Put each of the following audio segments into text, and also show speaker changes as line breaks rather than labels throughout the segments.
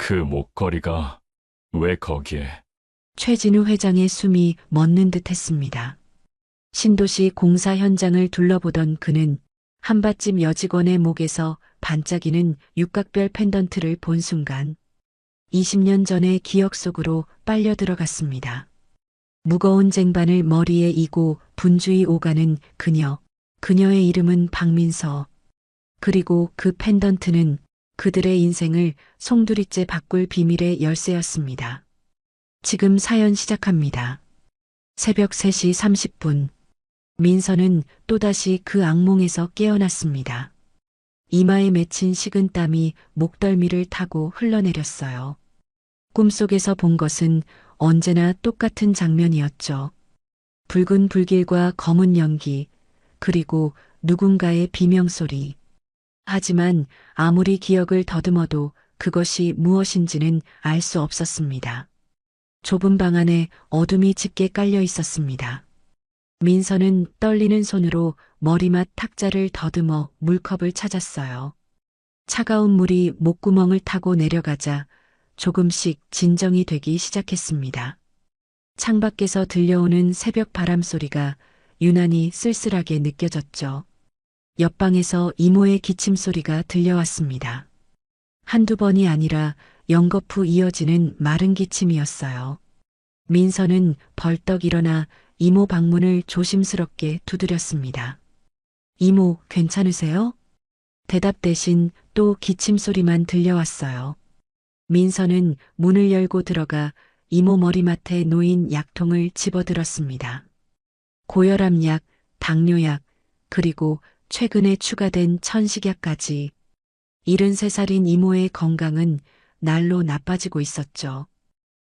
그 목걸이가 왜 거기에?
최진우 회장의 숨이 멎는 듯 했습니다. 신도시 공사 현장을 둘러보던 그는 한밭집 여직원의 목에서 반짝이는 육각별 펜던트를 본 순간 20년 전의 기억 속으로 빨려 들어갔습니다. 무거운 쟁반을 머리에 이고 분주히 오가는 그녀. 그녀의 이름은 박민서. 그리고 그 펜던트는 그들의 인생을 송두리째 바꿀 비밀의 열쇠였습니다. 지금 사연 시작합니다. 새벽 3시 30분. 민서는 또다시 그 악몽에서 깨어났습니다. 이마에 맺힌 식은 땀이 목덜미를 타고 흘러내렸어요. 꿈속에서 본 것은 언제나 똑같은 장면이었죠. 붉은 불길과 검은 연기, 그리고 누군가의 비명소리. 하지만 아무리 기억을 더듬어도 그것이 무엇인지는 알 수 없었습니다. 좁은 방 안에 어둠이 짙게 깔려 있었습니다. 민서는 떨리는 손으로 머리맡 탁자를 더듬어 물컵을 찾았어요. 차가운 물이 목구멍을 타고 내려가자 조금씩 진정이 되기 시작했습니다. 창밖에서 들려오는 새벽 바람 소리가 유난히 쓸쓸하게 느껴졌죠. 옆방에서 이모의 기침 소리가 들려왔습니다. 한두 번이 아니라 연거푸 이어지는 마른 기침이었어요. 민서는 벌떡 일어나 이모 방문을 조심스럽게 두드렸습니다. 이모, 괜찮으세요? 대답 대신 또 기침 소리만 들려왔어요. 민서는 문을 열고 들어가 이모 머리맡에 놓인 약통을 집어들었습니다. 고혈압약, 당뇨약, 그리고 최근에 추가된 천식약까지. 73살인 이모의 건강은 날로 나빠지고 있었죠.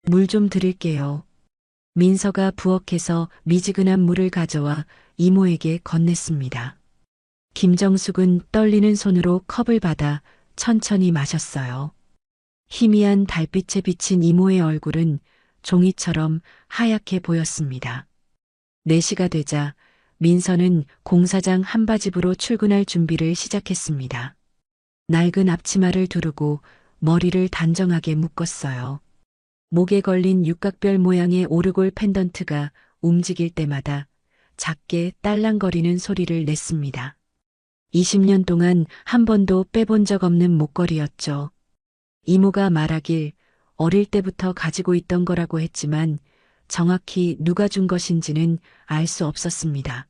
물 좀 드릴게요. 민서가 부엌에서 미지근한 물을 가져와 이모에게 건넸습니다. 김정숙은 떨리는 손으로 컵을 받아 천천히 마셨어요. 희미한 달빛에 비친 이모의 얼굴은 종이처럼 하얗게 보였습니다. 4시가 되자 민서는 공사장 한바집으로 출근할 준비를 시작했습니다. 낡은 앞치마를 두르고 머리를 단정하게 묶었어요. 목에 걸린 육각별 모양의 오르골 펜던트가 움직일 때마다 작게 딸랑거리는 소리를 냈습니다. 20년 동안 한 번도 빼본 적 없는 목걸이였죠. 이모가 말하길 어릴 때부터 가지고 있던 거라고 했지만 정확히 누가 준 것인지는 알 수 없었습니다.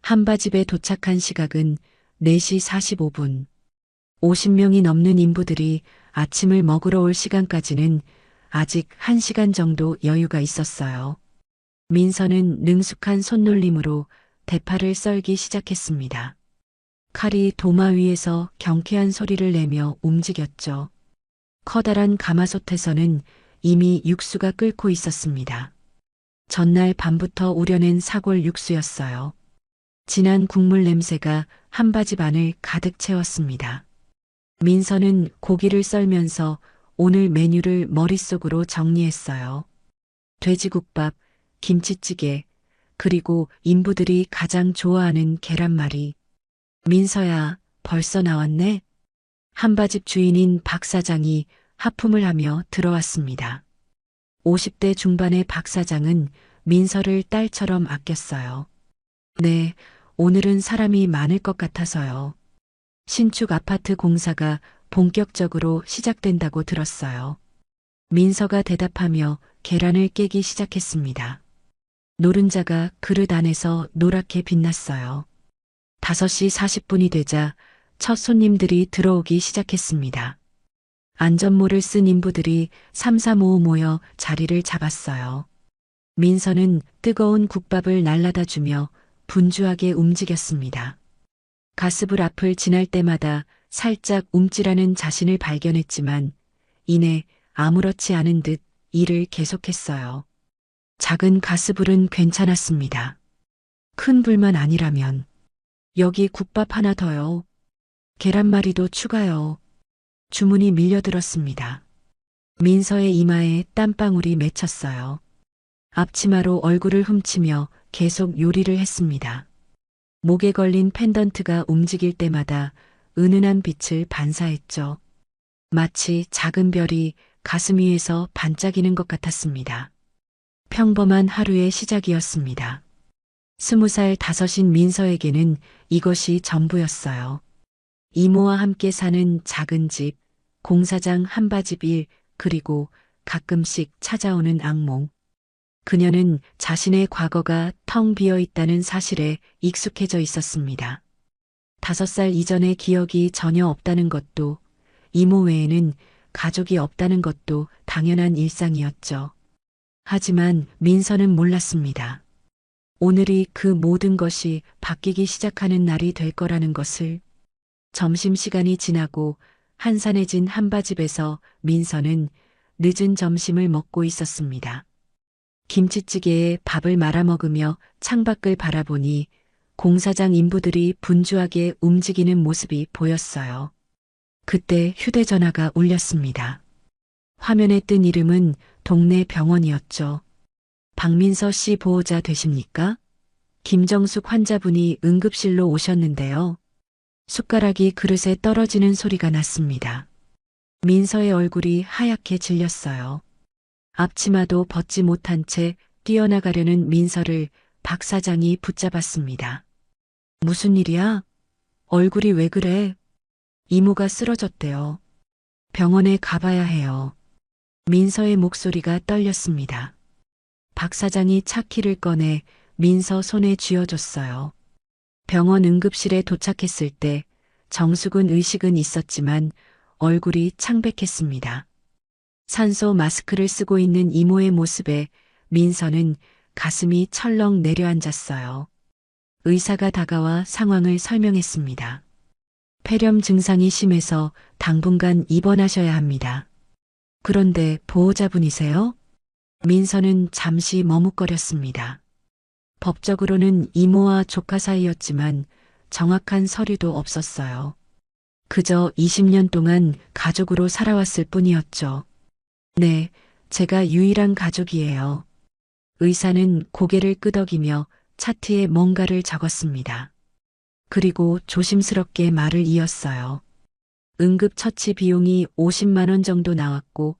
한바집에 도착한 시각은 4시 45분. 50명이 넘는 인부들이 아침을 먹으러 올 시간까지는 아직 1시간 정도 여유가 있었어요. 민서는 능숙한 손놀림으로 대파를 썰기 시작했습니다. 칼이 도마 위에서 경쾌한 소리를 내며 움직였죠. 커다란 가마솥에서는 이미 육수가 끓고 있었습니다. 전날 밤부터 우려낸 사골 육수였어요. 진한 국물 냄새가 한바집 안을 가득 채웠습니다. 민서는 고기를 썰면서 오늘 메뉴를 머릿속으로 정리했어요. 돼지국밥, 김치찌개, 그리고 인부들이 가장 좋아하는 계란말이. 민서야, 벌써 나왔네? 한바집 주인인 박 사장이 하품을 하며 들어왔습니다. 50대 중반의 박 사장은 민서를 딸처럼 아꼈어요. 네, 오늘은 사람이 많을 것 같아서요. 신축 아파트 공사가 본격적으로 시작된다고 들었어요. 민서가 대답하며 계란을 깨기 시작했습니다. 노른자가 그릇 안에서 노랗게 빛났어요. 5시 40분이 되자 첫 손님들이 들어오기 시작했습니다. 안전모를 쓴 인부들이 삼삼오오 모여 자리를 잡았어요. 민서는 뜨거운 국밥을 날라다 주며 분주하게 움직였습니다. 가스불 앞을 지날 때마다 살짝 움찔하는 자신을 발견했지만 이내 아무렇지 않은 듯 일을 계속했어요. 작은 가스불은 괜찮았습니다. 큰 불만 아니라면. 여기 국밥 하나 더요. 계란말이도 추가요. 주문이 밀려들었습니다. 민서의 이마에 땀방울이 맺혔어요. 앞치마로 얼굴을 훔치며 계속 요리를 했습니다. 목에 걸린 펜던트가 움직일 때마다 은은한 빛을 반사했죠. 마치 작은 별이 가슴 위에서 반짝이는 것 같았습니다. 평범한 하루의 시작이었습니다. 20살 다섯인 민서에게는 이것이 전부였어요. 이모와 함께 사는 작은 집, 공사장 한바집 일, 그리고 가끔씩 찾아오는 악몽. 그녀는 자신의 과거가 텅 비어 있다는 사실에 익숙해져 있었습니다. 5살 이전의 기억이 전혀 없다는 것도, 이모 외에는 가족이 없다는 것도 당연한 일상이었죠. 하지만 민서는 몰랐습니다. 오늘이 그 모든 것이 바뀌기 시작하는 날이 될 거라는 것을. 점심시간이 지나고 한산해진 한바집에서 민서는 늦은 점심을 먹고 있었습니다. 김치찌개에 밥을 말아 먹으며 창밖을 바라보니 공사장 인부들이 분주하게 움직이는 모습이 보였어요. 그때 휴대전화가 울렸습니다. 화면에 뜬 이름은 동네 병원이었죠. 박민서 씨 보호자 되십니까? 김정숙 환자분이 응급실로 오셨는데요. 숟가락이 그릇에 떨어지는 소리가 났습니다. 민서의 얼굴이 하얗게 질렸어요. 앞치마도 벗지 못한 채 뛰어나가려는 민서를 박 사장이 붙잡았습니다. 무슨 일이야? 얼굴이 왜 그래? 이모가 쓰러졌대요. 병원에 가봐야 해요. 민서의 목소리가 떨렸습니다. 박 사장이 차 키를 꺼내 민서 손에 쥐어줬어요. 병원 응급실에 도착했을 때 정숙은 의식은 있었지만 얼굴이 창백했습니다. 산소 마스크를 쓰고 있는 이모의 모습에 민서는 가슴이 철렁 내려앉았어요. 의사가 다가와 상황을 설명했습니다. 폐렴 증상이 심해서 당분간 입원하셔야 합니다. 그런데 보호자분이세요? 민서는 잠시 머뭇거렸습니다. 법적으로는 이모와 조카 사이였지만 정확한 서류도 없었어요. 그저 20년 동안 가족으로 살아왔을 뿐이었죠. 네, 제가 유일한 가족이에요. 의사는 고개를 끄덕이며 차트에 뭔가를 적었습니다. 그리고 조심스럽게 말을 이었어요. 응급처치 비용이 50만 원 정도 나왔고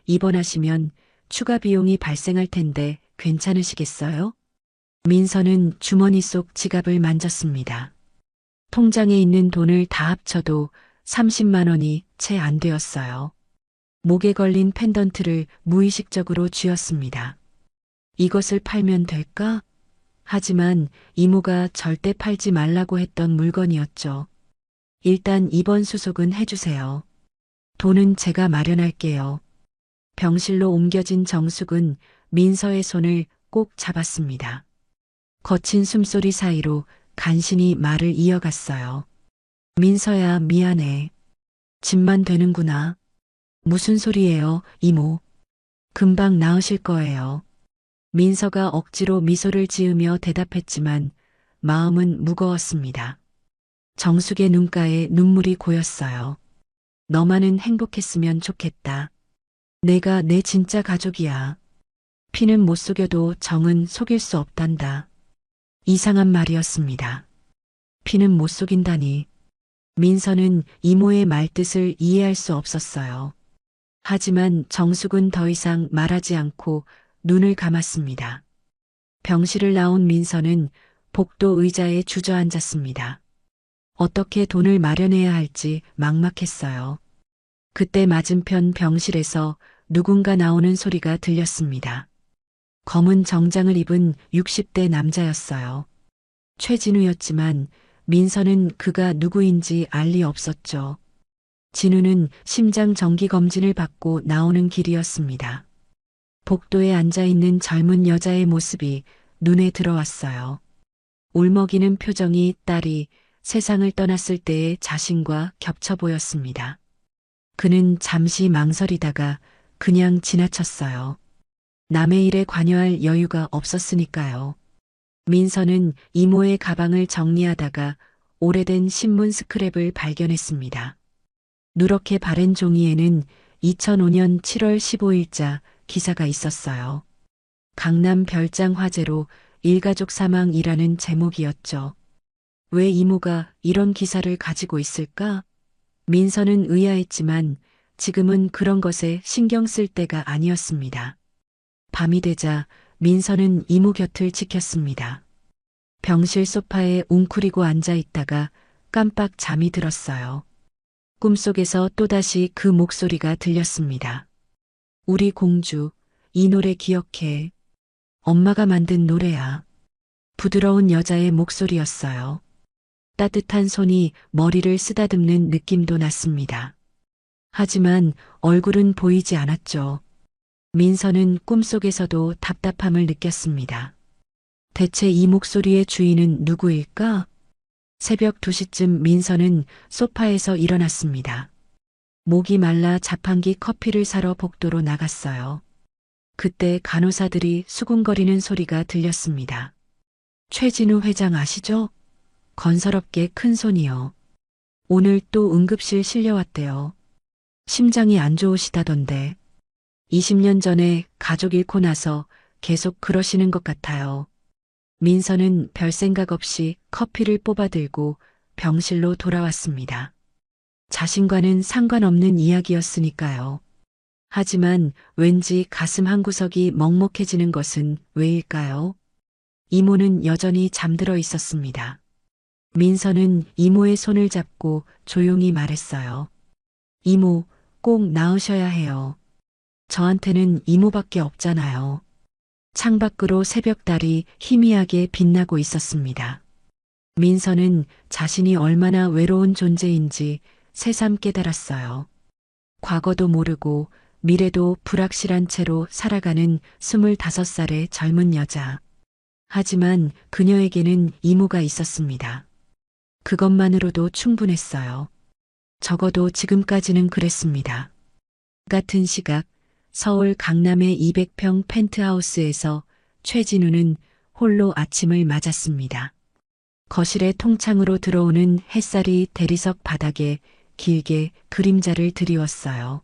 입원하시면 추가 비용이 발생할 텐데 괜찮으시겠어요? 민서는 주머니 속 지갑을 만졌습니다. 통장에 있는 돈을 다 합쳐도 30만 원이 채 안 되었어요. 목에 걸린 펜던트를 무의식적으로 쥐었습니다. 이것을 팔면 될까? 하지만 이모가 절대 팔지 말라고 했던 물건이었죠. 일단 입원 수속은 해주세요. 돈은 제가 마련할게요. 병실로 옮겨진 정숙은 민서의 손을 꼭 잡았습니다. 거친 숨소리 사이로 간신히 말을 이어갔어요. 민서야, 미안해. 집만 되는구나. 무슨 소리예요, 이모. 금방 나으실 거예요. 민서가 억지로 미소를 지으며 대답했지만 마음은 무거웠습니다. 정숙의 눈가에 눈물이 고였어요. 너만은 행복했으면 좋겠다. 내가 내 진짜 가족이야. 피는 못 속여도 정은 속일 수 없단다. 이상한 말이었습니다. 피는 못 속인다니. 민서는 이모의 말뜻을 이해할 수 없었어요. 하지만 정숙은 더 이상 말하지 않고 눈을 감았습니다. 병실을 나온 민서는 복도 의자에 주저앉았습니다. 어떻게 돈을 마련해야 할지 막막했어요. 그때 맞은편 병실에서 누군가 나오는 소리가 들렸습니다. 검은 정장을 입은 60대 남자였어요. 최진우였지만 민서는 그가 누구인지 알 리 없었죠. 진우는 심장 정기 검진을 받고 나오는 길이었습니다. 복도에 앉아있는 젊은 여자의 모습이 눈에 들어왔어요. 울먹이는 표정이 딸이 세상을 떠났을 때의 자신과 겹쳐 보였습니다. 그는 잠시 망설이다가 그냥 지나쳤어요. 남의 일에 관여할 여유가 없었으니까요. 민서는 이모의 가방을 정리하다가 오래된 신문 스크랩을 발견했습니다. 누렇게 바랜 종이에는 2005년 7월 15일자 기사가 있었어요. 강남 별장 화재로 일가족 사망이라는 제목이었죠. 왜 이모가 이런 기사를 가지고 있을까? 민서는 의아했지만 지금은 그런 것에 신경 쓸 때가 아니었습니다. 밤이 되자 민서는 이모 곁을 지켰습니다. 병실 소파에 웅크리고 앉아 있다가 깜빡 잠이 들었어요. 꿈속에서 또다시 그 목소리가 들렸습니다. 우리 공주, 이 노래 기억해. 엄마가 만든 노래야. 부드러운 여자의 목소리였어요. 따뜻한 손이 머리를 쓰다듬는 느낌도 났습니다. 하지만 얼굴은 보이지 않았죠. 민서는 꿈속에서도 답답함을 느꼈습니다. 대체 이 목소리의 주인은 누구일까? 새벽 2시쯤 민서는 소파에서 일어났습니다. 목이 말라 자판기 커피를 사러 복도로 나갔어요. 그때 간호사들이 수군거리는 소리가 들렸습니다. 최진우 회장 아시죠? 건설업계 큰손이요. 오늘 또 응급실 실려왔대요. 심장이 안 좋으시다던데. 20년 전에 가족 잃고 나서 계속 그러시는 것 같아요. 민서는 별 생각 없이 커피를 뽑아 들고 병실로 돌아왔습니다. 자신과는 상관없는 이야기였으니까요. 하지만 왠지 가슴 한구석이 먹먹해지는 것은 왜일까요? 이모는 여전히 잠들어 있었습니다. 민서는 이모의 손을 잡고 조용히 말했어요. 이모, 꼭 나으셔야 해요. 저한테는 이모밖에 없잖아요. 창밖으로 새벽달이 희미하게 빛나고 있었습니다. 민서는 자신이 얼마나 외로운 존재인지 새삼 깨달았어요. 과거도 모르고 미래도 불확실한 채로 살아가는 25살의 젊은 여자. 하지만 그녀에게는 이모가 있었습니다. 그것만으로도 충분했어요. 적어도 지금까지는 그랬습니다. 같은 시각 서울 강남의 200평 펜트하우스에서 최진우는 홀로 아침을 맞았습니다. 거실의 통창으로 들어오는 햇살이 대리석 바닥에 길게 그림자를 드리웠어요.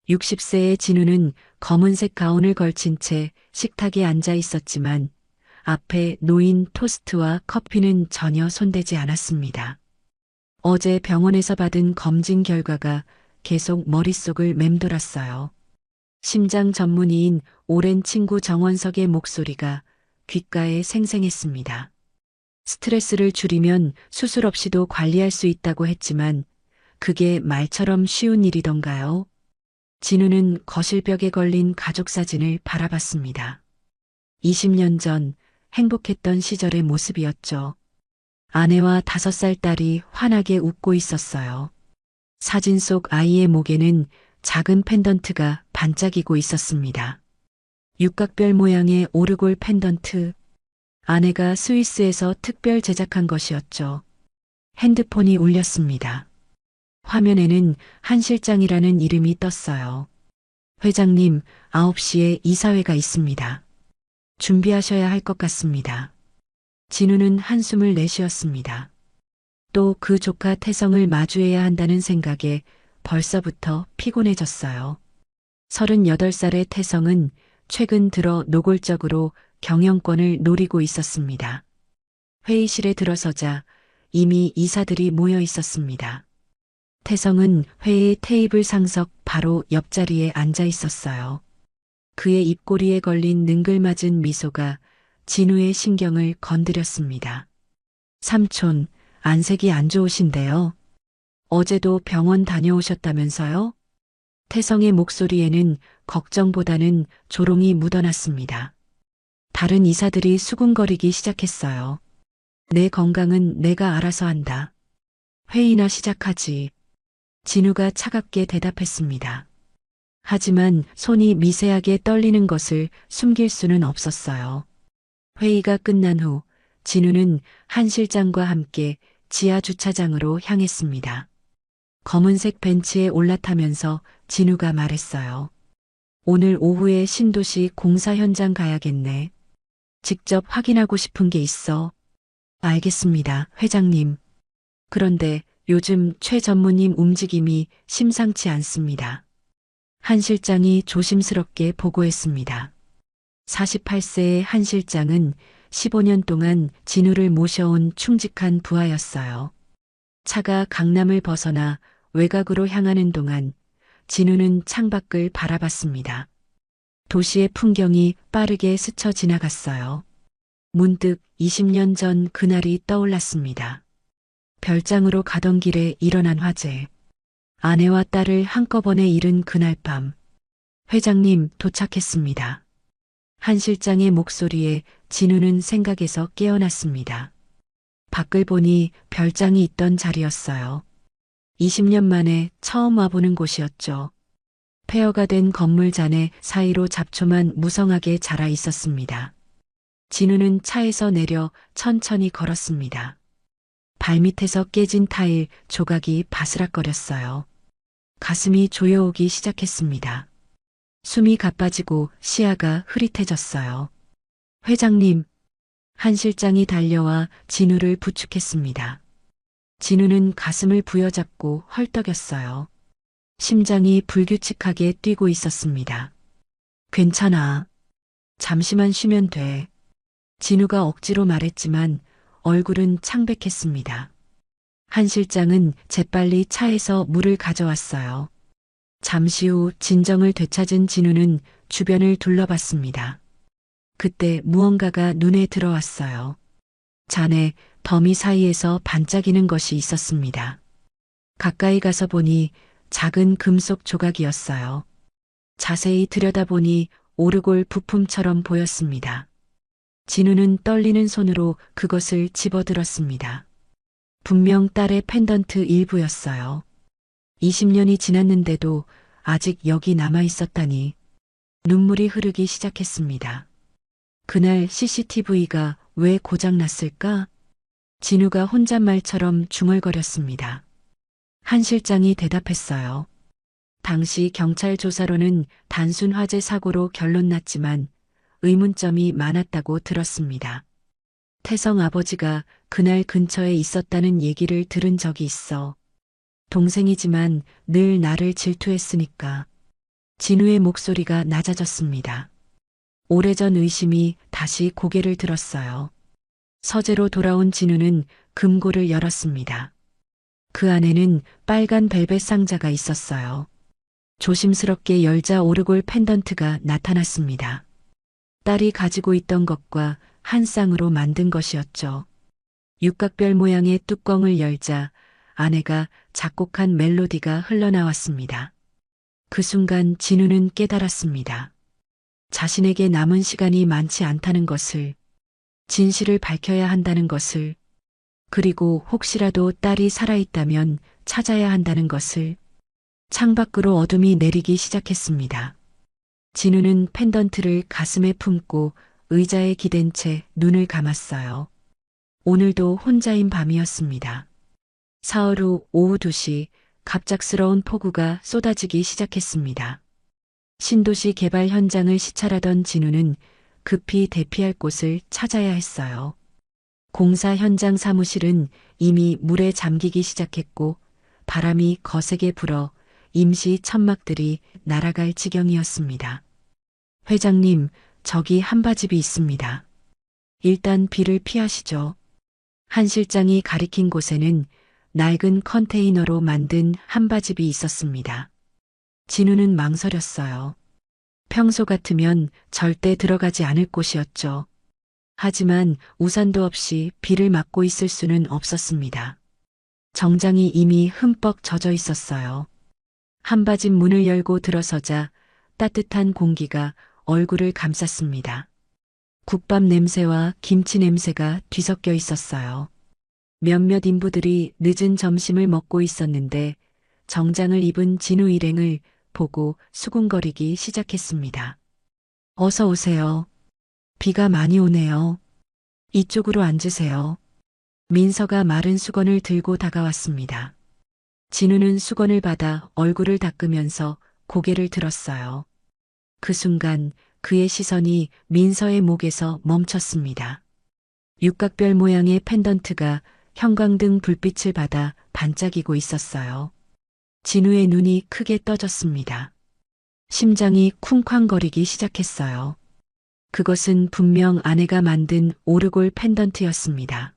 60세의 진우는 검은색 가운을 걸친 채 식탁에 앉아 있었지만 앞에 놓인 토스트와 커피는 전혀 손대지 않았습니다. 어제 병원에서 받은 검진 결과가 계속 머릿속을 맴돌았어요. 심장 전문의인 오랜 친구 정원석의 목소리가 귓가에 생생했습니다. 스트레스를 줄이면 수술 없이도 관리할 수 있다고 했지만 그게 말처럼 쉬운 일이던가요? 진우는 거실벽에 걸린 가족 사진을 바라봤습니다. 20년 전 행복했던 시절의 모습이었죠. 아내와 5살 딸이 환하게 웃고 있었어요. 사진 속 아이의 목에는 작은 펜던트가 반짝이고 있었습니다. 육각별 모양의 오르골 펜던트. 아내가 스위스에서 특별 제작한 것이었죠. 핸드폰이 울렸습니다. 화면에는 한 실장이라는 이름이 떴어요. 회장님, 9시에 이사회가 있습니다. 준비하셔야 할 것 같습니다. 진우는 한숨을 내쉬었습니다. 또 그 조카 태성을 마주해야 한다는 생각에 벌써부터 피곤해졌어요. 38살의 태성은 최근 들어 노골적으로 경영권을 노리고 있었습니다. 회의실에 들어서자 이미 이사들이 모여 있었습니다. 태성은 회의 테이블 상석 바로 옆자리에 앉아 있었어요. 그의 입꼬리에 걸린 능글맞은 미소가 진우의 신경을 건드렸습니다. 삼촌, 안색이 안 좋으신데요. 어제도 병원 다녀오셨다면서요? 태성의 목소리에는 걱정보다는 조롱이 묻어났습니다. 다른 이사들이 수군거리기 시작했어요. 내 건강은 내가 알아서 한다. 회의나 시작하지. 진우가 차갑게 대답했습니다. 하지만 손이 미세하게 떨리는 것을 숨길 수는 없었어요. 회의가 끝난 후 진우는 한 실장과 함께 지하 주차장으로 향했습니다. 검은색 벤치에 올라타면서 진우가 말했어요. 오늘 오후에 신도시 공사 현장 가야겠네. 직접 확인하고 싶은 게 있어. 알겠습니다, 회장님. 그런데 요즘 최 전무님 움직임이 심상치 않습니다. 한 실장이 조심스럽게 보고했습니다. 48세의 한 실장은 15년 동안 진우를 모셔온 충직한 부하였어요. 차가 강남을 벗어나 외곽으로 향하는 동안 진우는 창밖을 바라봤습니다. 도시의 풍경이 빠르게 스쳐 지나갔어요. 문득 20년 전 그날이 떠올랐습니다. 별장으로 가던 길에 일어난 화재. 아내와 딸을 한꺼번에 잃은 그날 밤. 회장님 도착했습니다. 한 실장의 목소리에 진우는 생각에서 깨어났습니다. 밖을 보니 별장이 있던 자리였어요. 20년 만에 처음 와보는 곳이었죠. 폐허가 된 건물 잔해 사이로 잡초만 무성하게 자라 있었습니다. 진우는 차에서 내려 천천히 걸었습니다. 발밑에서 깨진 타일 조각이 바스락거렸어요. 가슴이 조여오기 시작했습니다. 숨이 가빠지고 시야가 흐릿해졌어요. 회장님, 한 실장이 달려와 진우를 부축했습니다. 진우는 가슴을 부여잡고 헐떡였어요. 심장이 불규칙하게 뛰고 있었습니다. 괜찮아. 잠시만 쉬면 돼. 진우가 억지로 말했지만 얼굴은 창백했습니다. 한 실장은 재빨리 차에서 물을 가져왔어요. 잠시 후 진정을 되찾은 진우는 주변을 둘러봤습니다. 그때 무언가가 눈에 들어왔어요. 잔에 더미 사이에서 반짝이는 것이 있었습니다. 가까이 가서 보니 작은 금속 조각이었어요. 자세히 들여다보니 오르골 부품처럼 보였습니다. 진우는 떨리는 손으로 그것을 집어들었습니다. 분명 딸의 펜던트 일부였어요. 20년이 지났는데도 아직 여기 남아 있었다니. 눈물이 흐르기 시작했습니다. 그날 CCTV가 왜 고장났을까? 진우가 혼잣말처럼 중얼거렸습니다. 한 실장이 대답했어요. 당시 경찰 조사로는 단순 화재 사고로 결론 났지만 의문점이 많았다고 들었습니다. 태성 아버지가 그날 근처에 있었다는 얘기를 들은 적이 있어. 동생이지만 늘 나를 질투했으니까. 진우의 목소리가 낮아졌습니다. 오래전 의심이 다시 고개를 들었어요. 서재로 돌아온 진우는 금고를 열었습니다. 그 안에는 빨간 벨벳 상자가 있었어요. 조심스럽게 열자 오르골 펜던트가 나타났습니다. 딸이 가지고 있던 것과 한 쌍으로 만든 것이었죠. 육각별 모양의 뚜껑을 열자 아내가 작곡한 멜로디가 흘러나왔습니다. 그 순간 진우는 깨달았습니다. 자신에게 남은 시간이 많지 않다는 것을, 진실을 밝혀야 한다는 것을, 그리고 혹시라도 딸이 살아있다면 찾아야 한다는 것을. 창밖으로 어둠이 내리기 시작했습니다. 진우는 펜던트를 가슴에 품고 의자에 기댄 채 눈을 감았어요. 오늘도 혼자인 밤이었습니다. 사흘 후 오후 2시 갑작스러운 폭우가 쏟아지기 시작했습니다. 신도시 개발 현장을 시찰하던 진우는 급히 대피할 곳을 찾아야 했어요. 공사 현장 사무실은 이미 물에 잠기기 시작했고 바람이 거세게 불어 임시 천막들이 날아갈 지경이었습니다. 회장님, 저기 한바집이 있습니다. 일단 비를 피하시죠. 한 실장이 가리킨 곳에는 낡은 컨테이너로 만든 한바집이 있었습니다. 진우는 망설였어요. 평소 같으면 절대 들어가지 않을 곳이었죠. 하지만 우산도 없이 비를 맞고 있을 수는 없었습니다. 정장이 이미 흠뻑 젖어 있었어요. 한바집 문을 열고 들어서자 따뜻한 공기가 얼굴을 감쌌습니다. 국밥 냄새와 김치 냄새가 뒤섞여 있었어요. 몇몇 인부들이 늦은 점심을 먹고 있었는데 정장을 입은 진우 일행을 보고 수군거리기 시작했습니다. 어서 오세요. 비가 많이 오네요. 이쪽으로 앉으세요. 민서가 마른 수건을 들고 다가왔습니다. 진우는 수건을 받아 얼굴을 닦으면서 고개를 들었어요. 그 순간 그의 시선이 민서의 목에서 멈췄습니다. 육각별 모양의 펜던트가 형광등 불빛을 받아 반짝이고 있었어요. 진우의 눈이 크게 떠졌습니다. 심장이 쿵쾅거리기 시작했어요. 그것은 분명 아내가 만든 오르골 펜던트였습니다.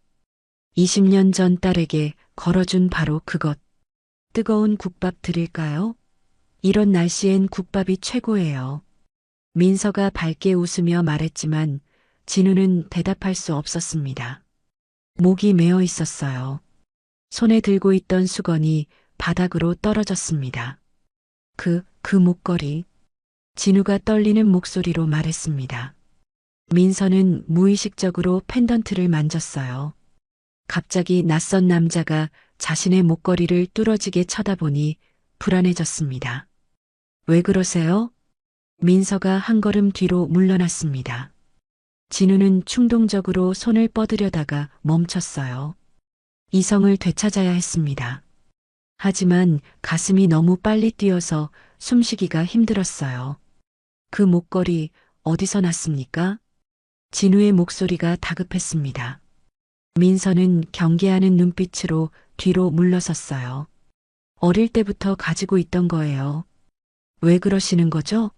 20년 전 딸에게 걸어준 바로 그것. 뜨거운 국밥 드릴까요? 이런 날씨엔 국밥이 최고예요. 민서가 밝게 웃으며 말했지만 진우는 대답할 수 없었습니다. 목이 메어 있었어요. 손에 들고 있던 수건이 바닥으로 떨어졌습니다. 그 목걸이. 진우가 떨리는 목소리로 말했습니다. 민서는 무의식적으로 펜던트를 만졌어요. 갑자기 낯선 남자가 자신의 목걸이를 뚫어지게 쳐다보니 불안해졌습니다. 왜 그러세요? 민서가 한 걸음 뒤로 물러났습니다. 진우는 충동적으로 손을 뻗으려다가 멈췄어요. 이성을 되찾아야 했습니다. 하지만 가슴이 너무 빨리 뛰어서 숨쉬기가 힘들었어요. 그 목걸이 어디서 났습니까? 진우의 목소리가 다급했습니다. 민서는 경계하는 눈빛으로 뒤로 물러섰어요. 어릴 때부터 가지고 있던 거예요. 왜 그러시는 거죠?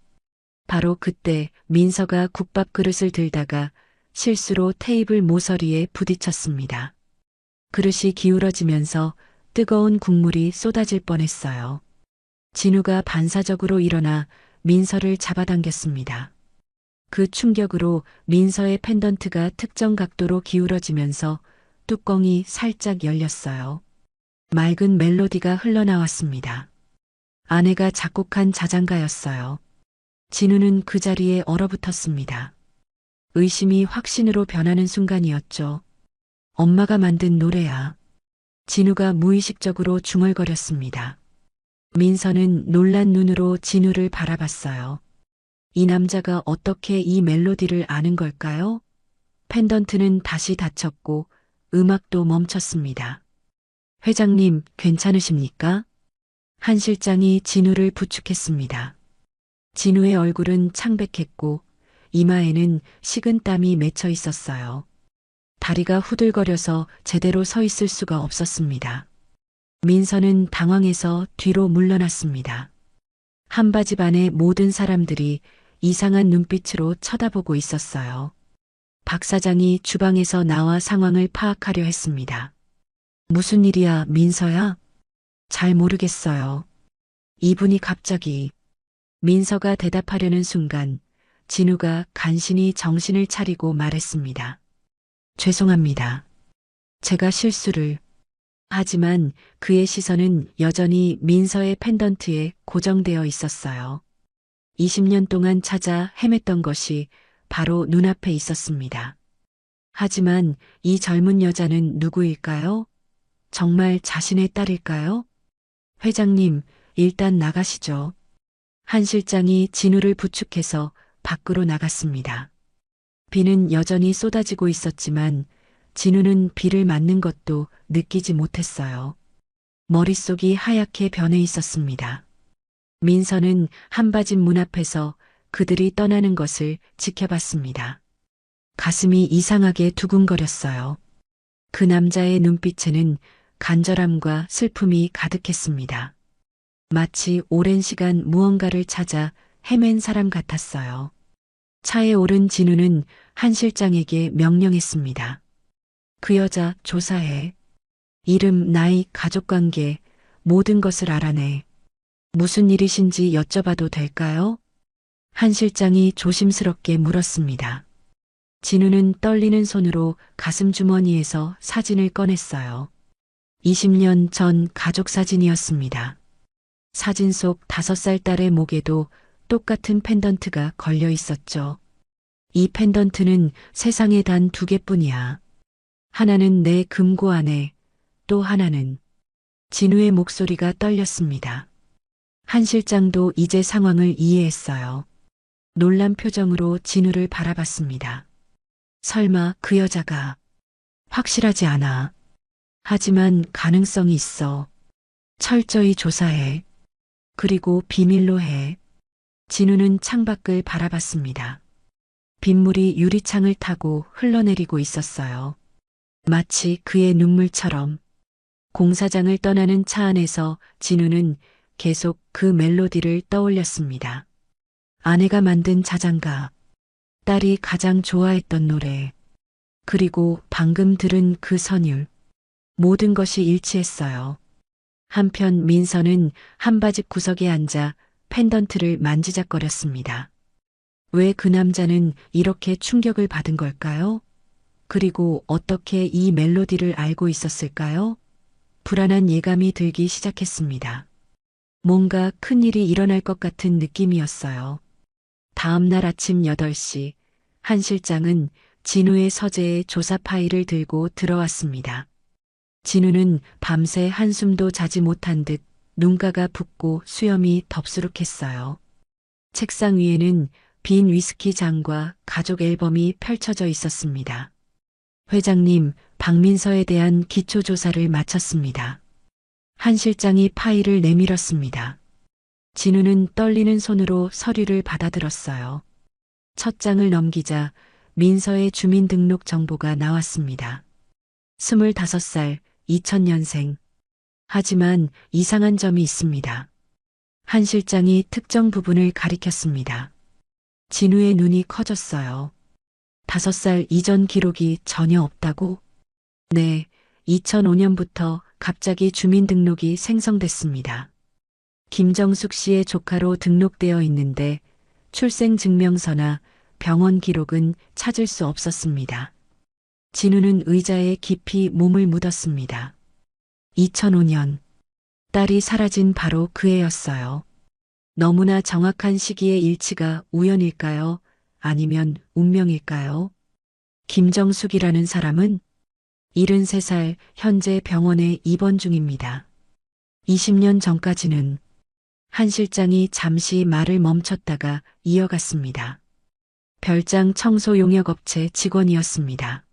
바로 그때 민서가 국밥 그릇을 들다가 실수로 테이블 모서리에 부딪혔습니다. 그릇이 기울어지면서 뜨거운 국물이 쏟아질 뻔했어요. 진우가 반사적으로 일어나 민서를 잡아당겼습니다. 그 충격으로 민서의 펜던트가 특정 각도로 기울어지면서 뚜껑이 살짝 열렸어요. 맑은 멜로디가 흘러나왔습니다. 아내가 작곡한 자장가였어요. 진우는 그 자리에 얼어붙었습니다. 의심이 확신으로 변하는 순간이었죠. 엄마가 만든 노래야. 진우가 무의식적으로 중얼거렸습니다. 민서는 놀란 눈으로 진우를 바라봤어요. 이 남자가 어떻게 이 멜로디를 아는 걸까요? 펜던트는 다시 닫혔고 음악도 멈췄습니다. 회장님, 괜찮으십니까? 한 실장이 진우를 부축했습니다. 진우의 얼굴은 창백했고 이마에는 식은 땀이 맺혀 있었어요. 다리가 후들거려서 제대로 서 있을 수가 없었습니다. 민서는 당황해서 뒤로 물러났습니다. 한바지 반의 모든 사람들이 이상한 눈빛으로 쳐다보고 있었어요. 박 사장이 주방에서 나와 상황을 파악하려 했습니다. 무슨 일이야, 민서야? 잘 모르겠어요. 이분이 갑자기. 민서가 대답하려는 순간 진우가 간신히 정신을 차리고 말했습니다. 죄송합니다. 제가 실수를. 하지만 그의 시선은 여전히 민서의 펜던트에 고정되어 있었어요. 20년 동안 찾아 헤맸던 것이 바로 눈앞에 있었습니다. 하지만 이 젊은 여자는 누구일까요? 정말 자신의 딸일까요? 회장님, 일단 나가시죠. 한 실장이 진우를 부축해서 밖으로 나갔습니다. 비는 여전히 쏟아지고 있었지만 진우는 비를 맞는 것도 느끼지 못했어요. 머릿속이 하얗게 변해 있었습니다. 민서는 한바집 문 앞에서 그들이 떠나는 것을 지켜봤습니다. 가슴이 이상하게 두근거렸어요. 그 남자의 눈빛에는 간절함과 슬픔이 가득했습니다. 마치 오랜 시간 무언가를 찾아 헤맨 사람 같았어요. 차에 오른 진우는 한 실장에게 명령했습니다. 그 여자 조사해. 이름, 나이, 가족관계, 모든 것을 알아내. 무슨 일이신지 여쭤봐도 될까요? 한 실장이 조심스럽게 물었습니다. 진우는 떨리는 손으로 가슴 주머니에서 사진을 꺼냈어요. 20년 전 가족 사진이었습니다. 사진 속 5살 딸의 목에도 똑같은 펜던트가 걸려 있었죠. 이 펜던트는 세상에 단 2개뿐이야. 하나는 내 금고 안에, 또 하나는. 진우의 목소리가 떨렸습니다. 한 실장도 이제 상황을 이해했어요. 놀란 표정으로 진우를 바라봤습니다. 설마 그 여자가. 확실하지 않아. 하지만 가능성이 있어. 철저히 조사해. 그리고 비밀로 해. 진우는 창밖을 바라봤습니다. 빗물이 유리창을 타고 흘러내리고 있었어요. 마치 그의 눈물처럼. 공사장을 떠나는 차 안에서 진우는 계속 그 멜로디를 떠올렸습니다. 아내가 만든 자장가, 딸이 가장 좋아했던 노래, 그리고 방금 들은 그 선율. 모든 것이 일치했어요. 한편 민서는 한바집 구석에 앉아 펜던트를 만지작거렸습니다. 왜 그 남자는 이렇게 충격을 받은 걸까요? 그리고 어떻게 이 멜로디를 알고 있었을까요? 불안한 예감이 들기 시작했습니다. 뭔가 큰일이 일어날 것 같은 느낌이었어요. 다음 날 아침 8시, 한 실장은 진우의 서재에 조사 파일을 들고 들어왔습니다. 진우는 밤새 한숨도 자지 못한 듯 눈가가 붓고 수염이 덥수룩했어요. 책상 위에는 빈 위스키 잔과 가족 앨범이 펼쳐져 있었습니다. 회장님, 박민서에 대한 기초조사를 마쳤습니다. 한 실장이 파일을 내밀었습니다. 진우는 떨리는 손으로 서류를 받아들었어요. 첫 장을 넘기자 민서의 주민등록 정보가 나왔습니다. 25살, 2000년생. 하지만 이상한 점이 있습니다. 한 실장이 특정 부분을 가리켰습니다. 진우의 눈이 커졌어요. 5살 이전 기록이 전혀 없다고? 네, 2005년부터 갑자기 주민등록이 생성됐습니다. 김정숙 씨의 조카로 등록되어 있는데 출생증명서나 병원 기록은 찾을 수 없었습니다. 진우는 의자에 깊이 몸을 묻었습니다. 2005년, 딸이 사라진 바로 그 해였어요. 너무나 정확한 시기의 일치가 우연일까요? 아니면 운명일까요? 김정숙이라는 사람은 73살 현재 병원에 입원 중입니다. 20년 전까지는 한 실장이 잠시 말을 멈췄다가 이어갔습니다. 별장 청소 용역업체 직원이었습니다.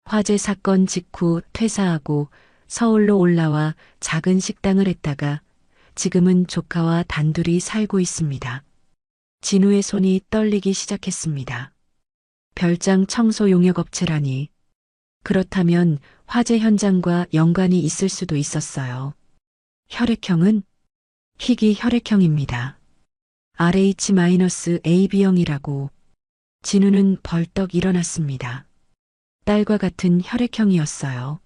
화재 사건 직후 퇴사하고 서울로 올라와 작은 식당을 했다가 지금은 조카와 단둘이 살고 있습니다. 진우의 손이 떨리기 시작했습니다. 별장 청소 용역업체라니. 그렇다면 화재 현장과 연관이 있을 수도 있었어요. 혈액형은 희귀 혈액형입니다. RH-AB형이라고. 진우는 벌떡 일어났습니다. 딸과 같은 혈액형이었어요.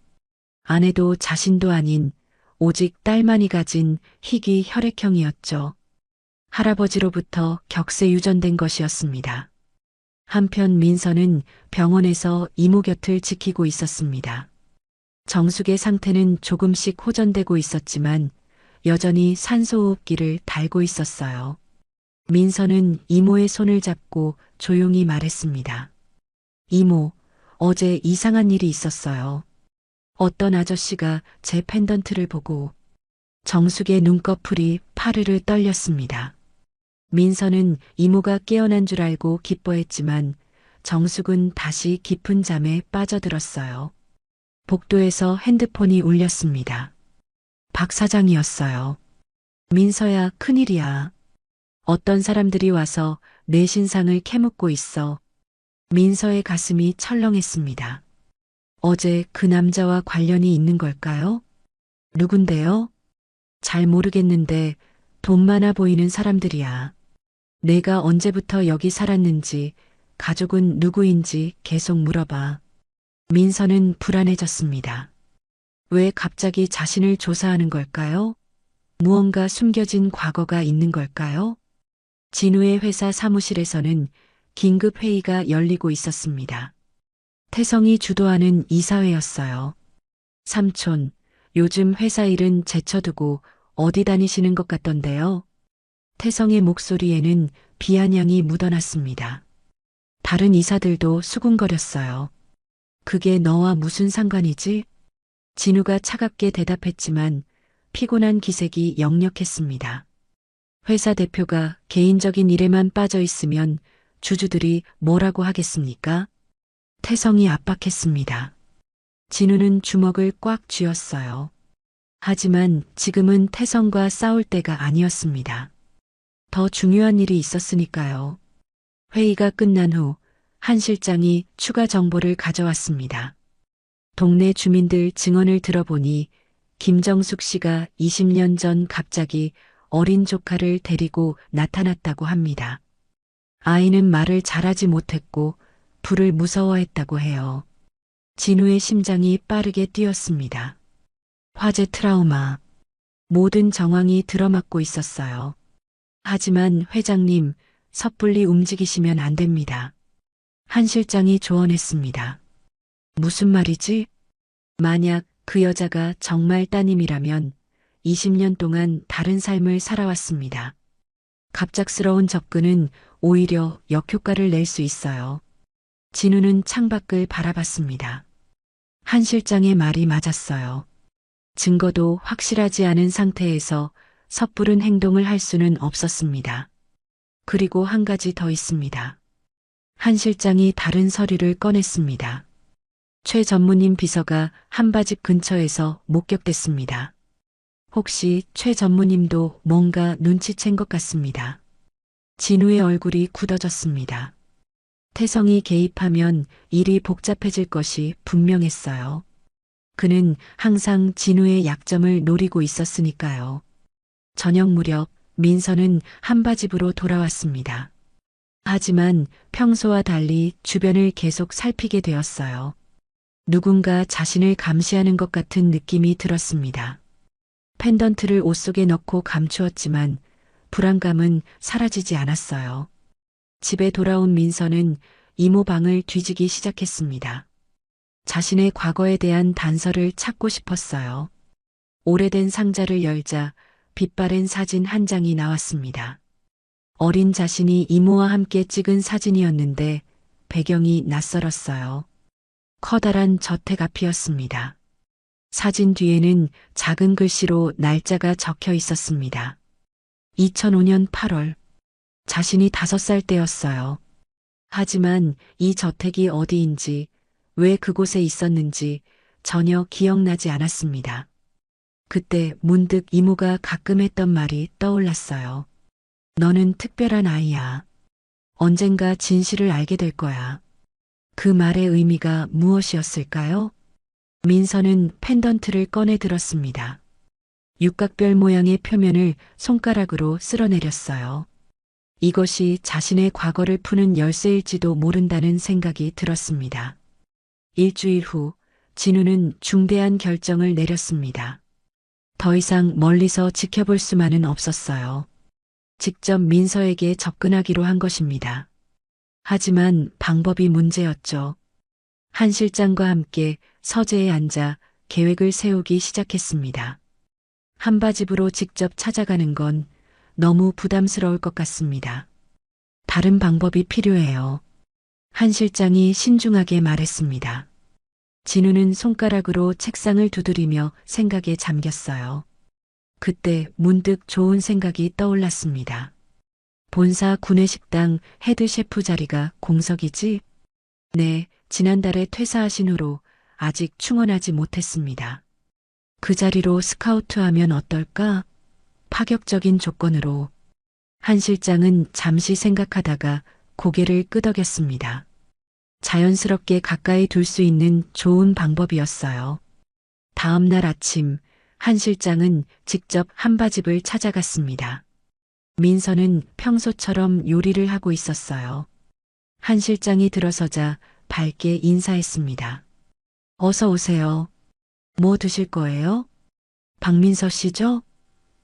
아내도 자신도 아닌 오직 딸만이 가진 희귀 혈액형이었죠. 할아버지로부터 격세 유전된 것이었습니다. 한편 민서는 병원에서 이모 곁을 지키고 있었습니다. 정숙의 상태는 조금씩 호전되고 있었지만 여전히 산소호흡기를 달고 있었어요. 민서는 이모의 손을 잡고 조용히 말했습니다. 이모, 어제 이상한 일이 있었어요. 어떤 아저씨가 제 펜던트를 보고 정숙의 눈꺼풀이 파르르 떨렸습니다. 민서는 이모가 깨어난 줄 알고 기뻐했지만 정숙은 다시 깊은 잠에 빠져들었어요. 복도에서 핸드폰이 울렸습니다. 박 사장이었어요. 민서야, 큰일이야. 어떤 사람들이 와서 내 신상을 캐묻고 있어. 민서의 가슴이 철렁했습니다. 어제 그 남자와 관련이 있는 걸까요? 누군데요? 잘 모르겠는데 돈 많아 보이는 사람들이야. 내가 언제부터 여기 살았는지, 가족은 누구인지 계속 물어봐. 민서는 불안해졌습니다. 왜 갑자기 자신을 조사하는 걸까요? 무언가 숨겨진 과거가 있는 걸까요? 진우의 회사 사무실에서는 긴급 회의가 열리고 있었습니다. 태성이 주도하는 이사회였어요. 삼촌, 요즘 회사 일은 제쳐두고 어디 다니시는 것 같던데요? 태성의 목소리에는 비아냥이 묻어났습니다. 다른 이사들도 수군거렸어요. 그게 너와 무슨 상관이지? 진우가 차갑게 대답했지만 피곤한 기색이 역력했습니다. 회사 대표가 개인적인 일에만 빠져 있으면 주주들이 뭐라고 하겠습니까? 태성이 압박했습니다. 진우는 주먹을 꽉 쥐었어요. 하지만 지금은 태성과 싸울 때가 아니었습니다. 더 중요한 일이 있었으니까요. 회의가 끝난 후 한 실장이 추가 정보를 가져왔습니다. 동네 주민들 증언을 들어보니 김정숙 씨가 20년 전 갑자기 어린 조카를 데리고 나타났다고 합니다. 아이는 말을 잘하지 못했고 불을 무서워했다고 해요. 진우의 심장이 빠르게 뛰었습니다. 화재 트라우마. 모든 정황이 들어맞고 있었어요. 하지만 회장님, 섣불리 움직이시면 안 됩니다. 한 실장이 조언했습니다. 무슨 말이지? 만약 그 여자가 정말 따님이라면 20년 동안 다른 삶을 살아왔습니다. 갑작스러운 접근은 오히려 역효과를 낼 수 있어요. 진우는 창밖을 바라봤습니다. 한 실장의 말이 맞았어요. 증거도 확실하지 않은 상태에서 섣부른 행동을 할 수는 없었습니다. 그리고 한 가지 더 있습니다. 한 실장이 다른 서류를 꺼냈습니다. 최 전무님 비서가 한바집 근처에서 목격됐습니다. 혹시 최 전무님도 뭔가 눈치챈 것 같습니다. 진우의 얼굴이 굳어졌습니다. 태성이 개입하면 일이 복잡해질 것이 분명했어요. 그는 항상 진우의 약점을 노리고 있었으니까요. 저녁 무렵 민서는 한바집으로 돌아왔습니다. 하지만 평소와 달리 주변을 계속 살피게 되었어요. 누군가 자신을 감시하는 것 같은 느낌이 들었습니다. 펜던트를 옷 속에 넣고 감추었지만 불안감은 사라지지 않았어요. 집에 돌아온 민서는 이모 방을 뒤지기 시작했습니다. 자신의 과거에 대한 단서를 찾고 싶었어요. 오래된 상자를 열자 빛바랜 사진 한 장이 나왔습니다. 어린 자신이 이모와 함께 찍은 사진이었는데 배경이 낯설었어요. 커다란 저택 앞이었습니다. 사진 뒤에는 작은 글씨로 날짜가 적혀 있었습니다. 2005년 8월. 자신이 5살 때였어요. 하지만 이 저택이 어디인지, 왜 그곳에 있었는지 전혀 기억나지 않았습니다. 그때 문득 이모가 가끔 했던 말이 떠올랐어요. 너는 특별한 아이야. 언젠가 진실을 알게 될 거야. 그 말의 의미가 무엇이었을까요? 민서는 펜던트를 꺼내 들었습니다. 육각별 모양의 표면을 손가락으로 쓸어내렸어요. 이것이 자신의 과거를 푸는 열쇠일지도 모른다는 생각이 들었습니다. 일주일 후 진우는 중대한 결정을 내렸습니다. 더 이상 멀리서 지켜볼 수만은 없었어요. 직접 민서에게 접근하기로 한 것입니다. 하지만 방법이 문제였죠. 한 실장과 함께 서재에 앉아 계획을 세우기 시작했습니다. 한바집으로 직접 찾아가는 건 너무 부담스러울 것 같습니다. 다른 방법이 필요해요. 한 실장이 신중하게 말했습니다. 진우는 손가락으로 책상을 두드리며 생각에 잠겼어요. 그때 문득 좋은 생각이 떠올랐습니다. 본사 구내식당 헤드 셰프 자리가 공석이지? 네, 지난달에 퇴사하신 후로 아직 충원하지 못했습니다. 그 자리로 스카우트하면 어떨까? 파격적인 조건으로. 한 실장은 잠시 생각하다가 고개를 끄덕였습니다. 자연스럽게 가까이 둘 수 있는 좋은 방법이었어요. 다음 날 아침, 한 실장은 직접 한바집을 찾아갔습니다. 민서는 평소처럼 요리를 하고 있었어요. 한 실장이 들어서자 밝게 인사했습니다. 어서 오세요. 뭐 드실 거예요? 박민서 씨죠?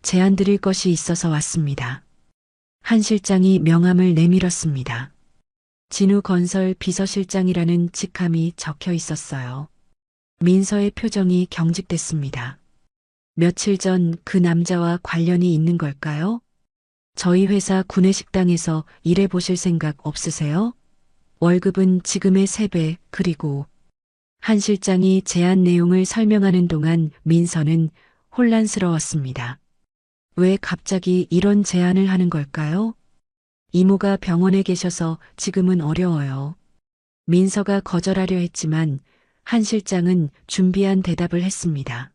제안 드릴 것이 있어서 왔습니다. 한 실장이 명함을 내밀었습니다. 진우건설 비서실장이라는 직함이 적혀 있었어요. 민서의 표정이 경직됐습니다. 며칠 전 그 남자와 관련이 있는 걸까요? 저희 회사 구내식당에서 일해보실 생각 없으세요? 월급은 지금의 3배, 그리고 한 실장이 제안 내용을 설명하는 동안 민서는 혼란스러웠습니다. 왜 갑자기 이런 제안을 하는 걸까요? 이모가 병원에 계셔서 지금은 어려워요. 민서가 거절하려 했지만 한 실장은 준비한 대답을 했습니다.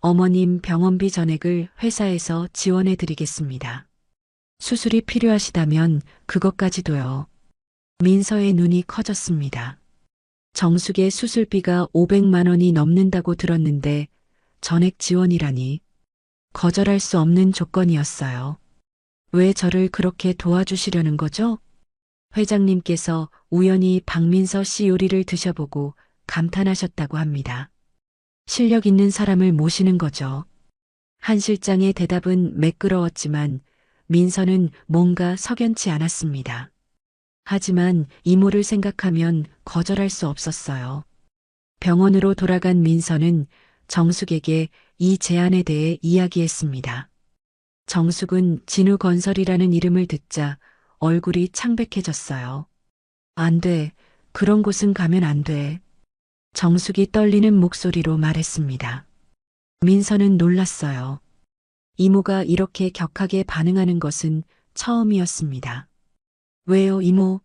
어머님 병원비 전액을 회사에서 지원해 드리겠습니다. 수술이 필요하시다면 그것까지도요. 민서의 눈이 커졌습니다. 정숙의 수술비가 500만 원이 넘는다고 들었는데 전액 지원이라니. 거절할 수 없는 조건이었어요. 왜 저를 그렇게 도와주시려는 거죠? 회장님께서 우연히 박민서 씨 요리를 드셔보고 감탄하셨다고 합니다. 실력 있는 사람을 모시는 거죠. 한 실장의 대답은 매끄러웠지만 민서는 뭔가 석연치 않았습니다. 하지만 이모를 생각하면 거절할 수 없었어요. 병원으로 돌아간 민서는 정숙에게 이 제안에 대해 이야기했습니다. 정숙은 진우건설이라는 이름을 듣자 얼굴이 창백해졌어요. 안 돼. 그런 곳은 가면 안 돼. 정숙이 떨리는 목소리로 말했습니다. 민서는 놀랐어요. 이모가 이렇게 격하게 반응하는 것은 처음이었습니다. 왜요, 이모?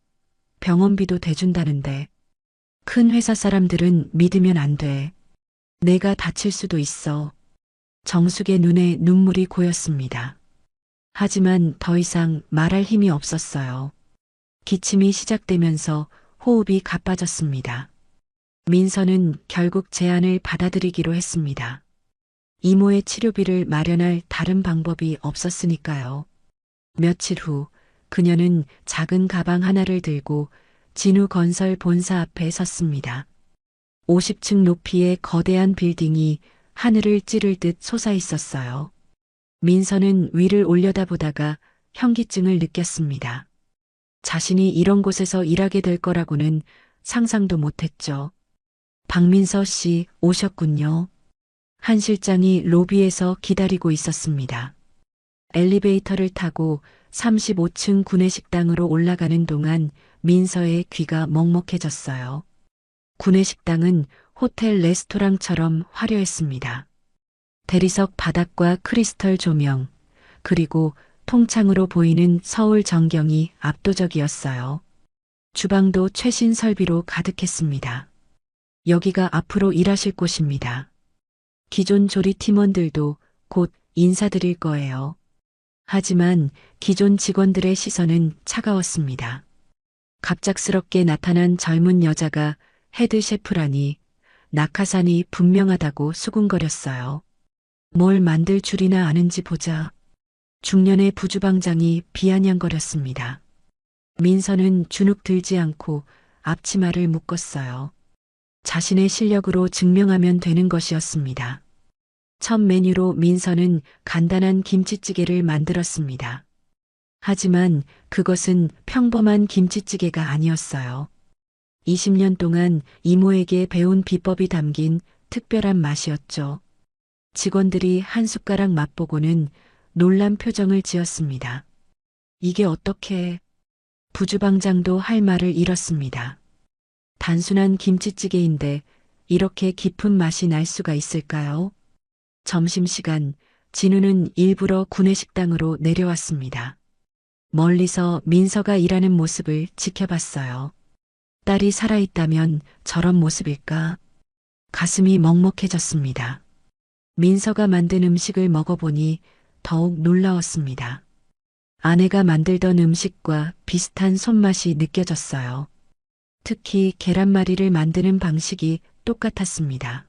병원비도 대준다는데. 큰 회사 사람들은 믿으면 안 돼. 내가 다칠 수도 있어. 정숙의 눈에 눈물이 고였습니다. 하지만 더 이상 말할 힘이 없었어요. 기침이 시작되면서 호흡이 가빠졌습니다. 민서는 결국 제안을 받아들이기로 했습니다. 이모의 치료비를 마련할 다른 방법이 없었으니까요. 며칠 후 그녀는 작은 가방 하나를 들고 진우건설 본사 앞에 섰습니다. 50층 높이의 거대한 빌딩이 하늘을 찌를 듯 솟아 있었어요. 민서는 위를 올려다보다가 현기증을 느꼈습니다. 자신이 이런 곳에서 일하게 될 거라고는 상상도 못했죠. 박민서 씨 오셨군요. 한 실장이 로비에서 기다리고 있었습니다. 엘리베이터를 타고 35층 구내식당으로 올라가는 동안 민서의 귀가 먹먹해졌어요. 구내식당은 호텔 레스토랑처럼 화려했습니다. 대리석 바닥과 크리스털 조명, 그리고 통창으로 보이는 서울 전경이 압도적이었어요. 주방도 최신 설비로 가득했습니다. 여기가 앞으로 일하실 곳입니다. 기존 조리 팀원들도 곧 인사드릴 거예요. 하지만 기존 직원들의 시선은 차가웠습니다. 갑작스럽게 나타난 젊은 여자가 헤드 셰프라니 낙하산이 분명하다고 수군거렸어요. 뭘 만들 줄이나 아는지 보자. 중년의 부주방장이 비아냥거렸습니다. 민서는 주눅 들지 않고 앞치마를 묶었어요. 자신의 실력으로 증명하면 되는 것이었습니다. 첫 메뉴로 민서는 간단한 김치찌개를 만들었습니다. 하지만 그것은 평범한 김치찌개가 아니었어요. 20년 동안 이모에게 배운 비법이 담긴 특별한 맛이었죠. 직원들이 한 숟가락 맛보고는 놀란 표정을 지었습니다. 이게 어떻게... 부주방장도 할 말을 잃었습니다. 단순한 김치찌개인데 이렇게 깊은 맛이 날 수가 있을까요? 점심시간, 진우는 일부러 구내식당으로 내려왔습니다. 멀리서 민서가 일하는 모습을 지켜봤어요. 딸이 살아있다면 저런 모습일까? 가슴이 먹먹해졌습니다. 민서가 만든 음식을 먹어보니 더욱 놀라웠습니다. 아내가 만들던 음식과 비슷한 손맛이 느껴졌어요. 특히 계란말이를 만드는 방식이 똑같았습니다.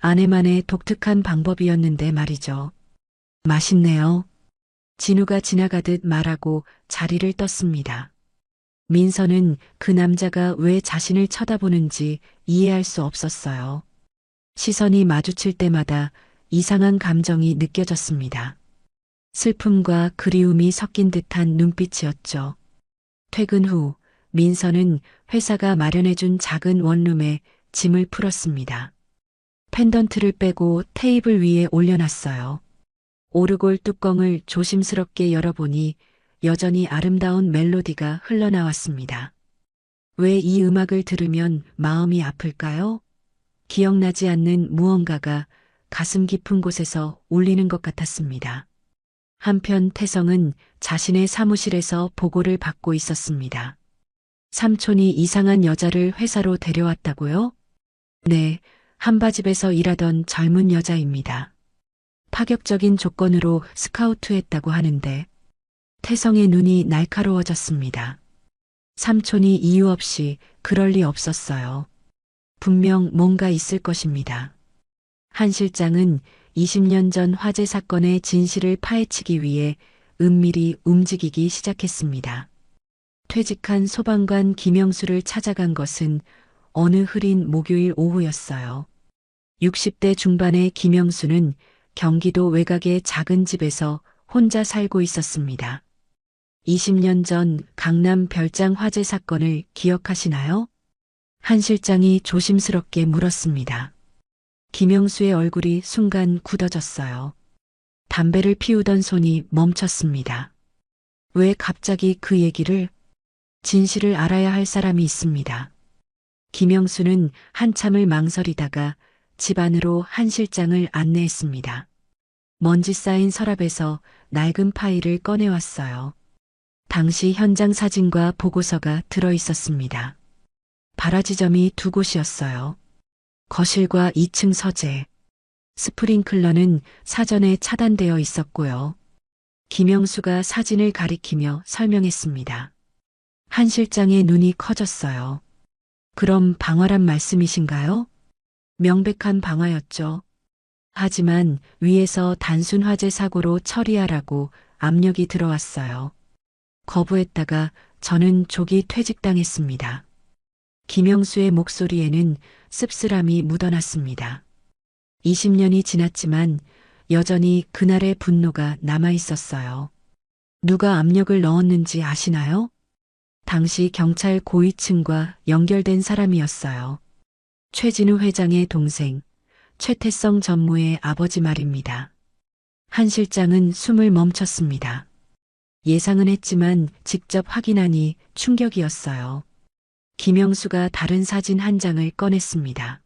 아내만의 독특한 방법이었는데 말이죠. 맛있네요. 진우가 지나가듯 말하고 자리를 떴습니다. 민서는 그 남자가 왜 자신을 쳐다보는지 이해할 수 없었어요. 시선이 마주칠 때마다 이상한 감정이 느껴졌습니다. 슬픔과 그리움이 섞인 듯한 눈빛이었죠. 퇴근 후 민서는 회사가 마련해준 작은 원룸에 짐을 풀었습니다. 펜던트를 빼고 테이블 위에 올려놨어요. 오르골 뚜껑을 조심스럽게 열어보니 여전히 아름다운 멜로디가 흘러나왔습니다. 왜 이 음악을 들으면 마음이 아플까요? 기억나지 않는 무언가가 가슴 깊은 곳에서 울리는 것 같았습니다. 한편 태성은 자신의 사무실에서 보고를 받고 있었습니다. 삼촌이 이상한 여자를 회사로 데려왔다고요? 네, 한바집에서 일하던 젊은 여자입니다. 파격적인 조건으로 스카우트했다고 하는데 태성의 눈이 날카로워졌습니다. 삼촌이 이유 없이 그럴 리 없었어요. 분명 뭔가 있을 것입니다. 한 실장은 20년 전 화재 사건의 진실을 파헤치기 위해 은밀히 움직이기 시작했습니다. 퇴직한 소방관 김영수를 찾아간 것은 어느 흐린 목요일 오후였어요. 60대 중반의 김영수는 경기도 외곽의 작은 집에서 혼자 살고 있었습니다. 20년 전 강남 별장 화재 사건을 기억하시나요? 한 실장이 조심스럽게 물었습니다. 김영수의 얼굴이 순간 굳어졌어요. 담배를 피우던 손이 멈췄습니다. 왜 갑자기 그 얘기를? 진실을 알아야 할 사람이 있습니다. 김영수는 한참을 망설이다가 집 안으로 한 실장을 안내했습니다. 먼지 쌓인 서랍에서 낡은 파일을 꺼내왔어요. 당시 현장 사진과 보고서가 들어 있었습니다. 발화지점이 두 곳이었어요. 거실과 2층 서재. 스프링클러는 사전에 차단되어 있었고요. 김영수가 사진을 가리키며 설명했습니다. 한 실장의 눈이 커졌어요. 그럼 방화란 말씀이신가요? 명백한 방화였죠. 하지만 위에서 단순 화재 사고로 처리하라고 압력이 들어왔어요. 거부했다가 저는 조기 퇴직당했습니다. 김영수의 목소리에는 씁쓸함이 묻어났습니다. 20년이 지났지만 여전히 그날의 분노가 남아 있었어요. 누가 압력을 넣었는지 아시나요? 당시 경찰 고위층과 연결된 사람이었어요. 최진우 회장의 동생, 최태성 전무의 아버지 말입니다. 한 실장은 숨을 멈췄습니다. 예상은 했지만 직접 확인하니 충격이었어요. 김영수가 다른 사진 한 장을 꺼냈습니다.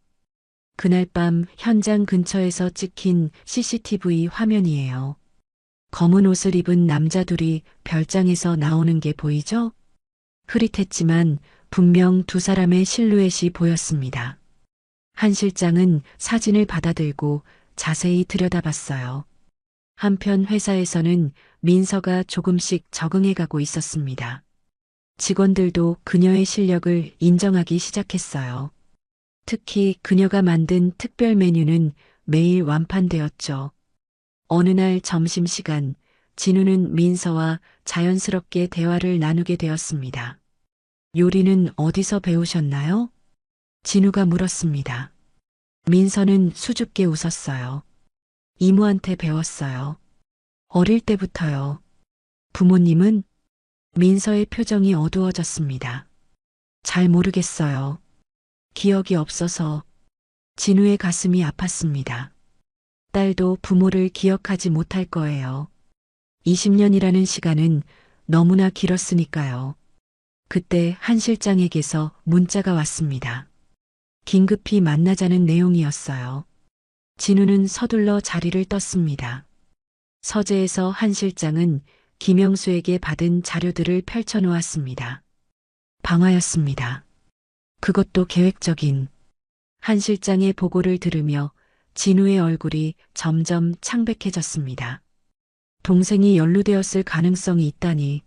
그날 밤 현장 근처에서 찍힌 CCTV 화면이에요. 검은 옷을 입은 남자 둘이 별장에서 나오는 게 보이죠? 흐릿했지만 분명 두 사람의 실루엣이 보였습니다. 한 실장은 사진을 받아들고 자세히 들여다봤어요. 한편 회사에서는 민서가 조금씩 적응해가고 있었습니다. 직원들도 그녀의 실력을 인정하기 시작했어요. 특히 그녀가 만든 특별 메뉴는 매일 완판되었죠. 어느 날 점심시간, 진우는 민서와 자연스럽게 대화를 나누게 되었습니다. 요리는 어디서 배우셨나요? 진우가 물었습니다. 민서는 수줍게 웃었어요. 이모한테 배웠어요. 어릴 때부터요. 부모님은? 민서의 표정이 어두워졌습니다. 잘 모르겠어요. 기억이 없어서. 진우의 가슴이 아팠습니다. 딸도 부모를 기억하지 못할 거예요. 20년이라는 시간은 너무나 길었으니까요. 그때 한 실장에게서 문자가 왔습니다. 긴급히 만나자는 내용이었어요. 진우는 서둘러 자리를 떴습니다. 서재에서 한 실장은 김영수에게 받은 자료들을 펼쳐놓았습니다. 방화였습니다. 그것도 계획적인. 한 실장의 보고를 들으며 진우의 얼굴이 점점 창백해졌습니다. 동생이 연루되었을 가능성이 있다니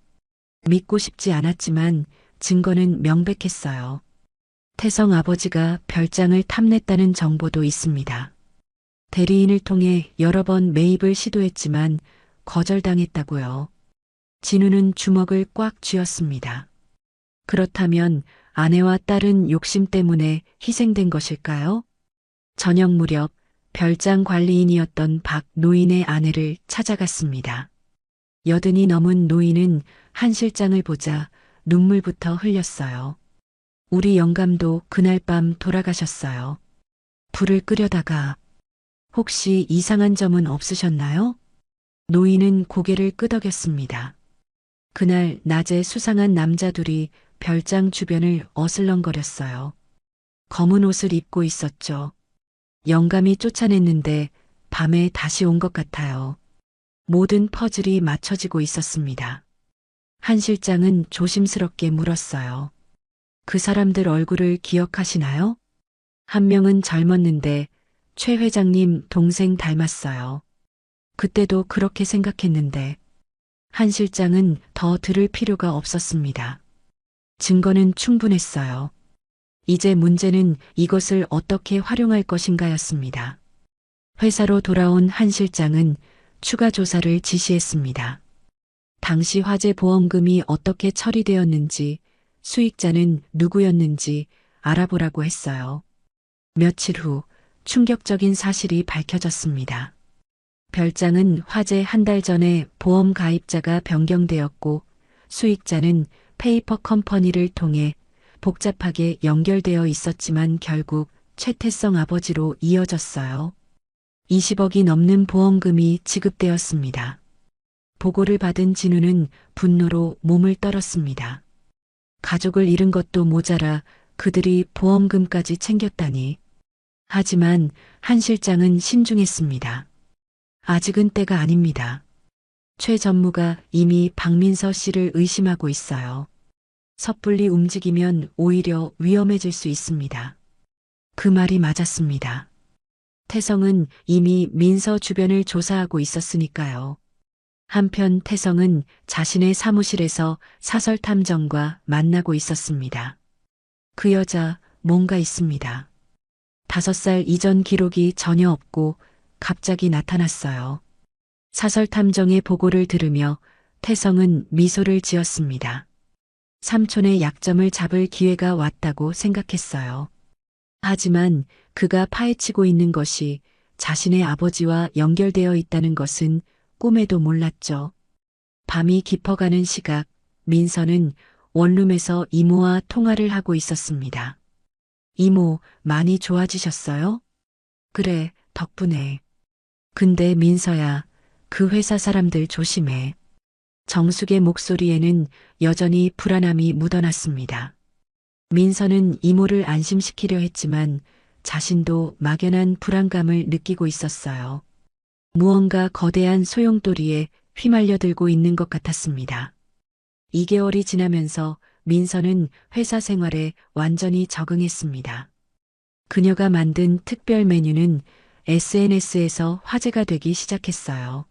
믿고 싶지 않았지만 증거는 명백했어요. 태성 아버지가 별장을 탐냈다는 정보도 있습니다. 대리인을 통해 여러 번 매입을 시도했지만 거절당했다고요. 진우는 주먹을 꽉 쥐었습니다. 그렇다면 아내와 딸은 욕심 때문에 희생된 것일까요? 저녁 무렵 별장 관리인이었던 박 노인의 아내를 찾아갔습니다. 80이 넘은 노인은 한 실장을 보자 눈물부터 흘렸어요. 우리 영감도 그날 밤 돌아가셨어요. 불을 끄려다가 혹시 이상한 점은 없으셨나요? 노인은 고개를 끄덕였습니다. 그날 낮에 수상한 남자 둘이 별장 주변을 어슬렁거렸어요. 검은 옷을 입고 있었죠. 영감이 쫓아냈는데 밤에 다시 온 것 같아요. 모든 퍼즐이 맞춰지고 있었습니다. 한 실장은 조심스럽게 물었어요. 그 사람들 얼굴을 기억하시나요? 한 명은 젊었는데 최 회장님 동생 닮았어요. 그때도 그렇게 생각했는데 한 실장은 더 들을 필요가 없었습니다. 증거는 충분했어요. 이제 문제는 이것을 어떻게 활용할 것인가였습니다. 회사로 돌아온 한 실장은 추가 조사를 지시했습니다. 당시 화재 보험금이 어떻게 처리되었는지, 수익자는 누구였는지 알아보라고 했어요. 며칠 후 충격적인 사실이 밝혀졌습니다. 별장은 화재 한 달 전에 보험 가입자가 변경되었고 수익자는 페이퍼 컴퍼니를 통해 복잡하게 연결되어 있었지만 결국 최태성 아버지로 이어졌어요. 20억이 넘는 보험금이 지급되었습니다. 보고를 받은 진우는 분노로 몸을 떨었습니다. 가족을 잃은 것도 모자라 그들이 보험금까지 챙겼다니. 하지만 한 실장은 신중했습니다. 아직은 때가 아닙니다. 최 전무가 이미 박민서 씨를 의심하고 있어요. 섣불리 움직이면 오히려 위험해질 수 있습니다. 그 말이 맞았습니다. 태성은 이미 민서 주변을 조사하고 있었으니까요. 한편 태성은 자신의 사무실에서 사설 탐정과 만나고 있었습니다. 그 여자 뭔가 있습니다. 5살 이전 기록이 전혀 없고 갑자기 나타났어요. 사설 탐정의 보고를 들으며 태성은 미소를 지었습니다. 삼촌의 약점을 잡을 기회가 왔다고 생각했어요. 하지만 그가 파헤치고 있는 것이 자신의 아버지와 연결되어 있다는 것은 꿈에도 몰랐죠. 밤이 깊어가는 시각, 민서는 원룸에서 이모와 통화를 하고 있었습니다. 이모, 많이 좋아지셨어요? 그래, 덕분에. 근데 민서야, 그 회사 사람들 조심해. 정숙의 목소리에는 여전히 불안함이 묻어났습니다. 민서는 이모를 안심시키려 했지만 자신도 막연한 불안감을 느끼고 있었어요. 무언가 거대한 소용돌이에 휘말려들고 있는 것 같았습니다. 2개월이 지나면서 민서는 회사 생활에 완전히 적응했습니다. 그녀가 만든 특별 메뉴는 SNS에서 화제가 되기 시작했어요.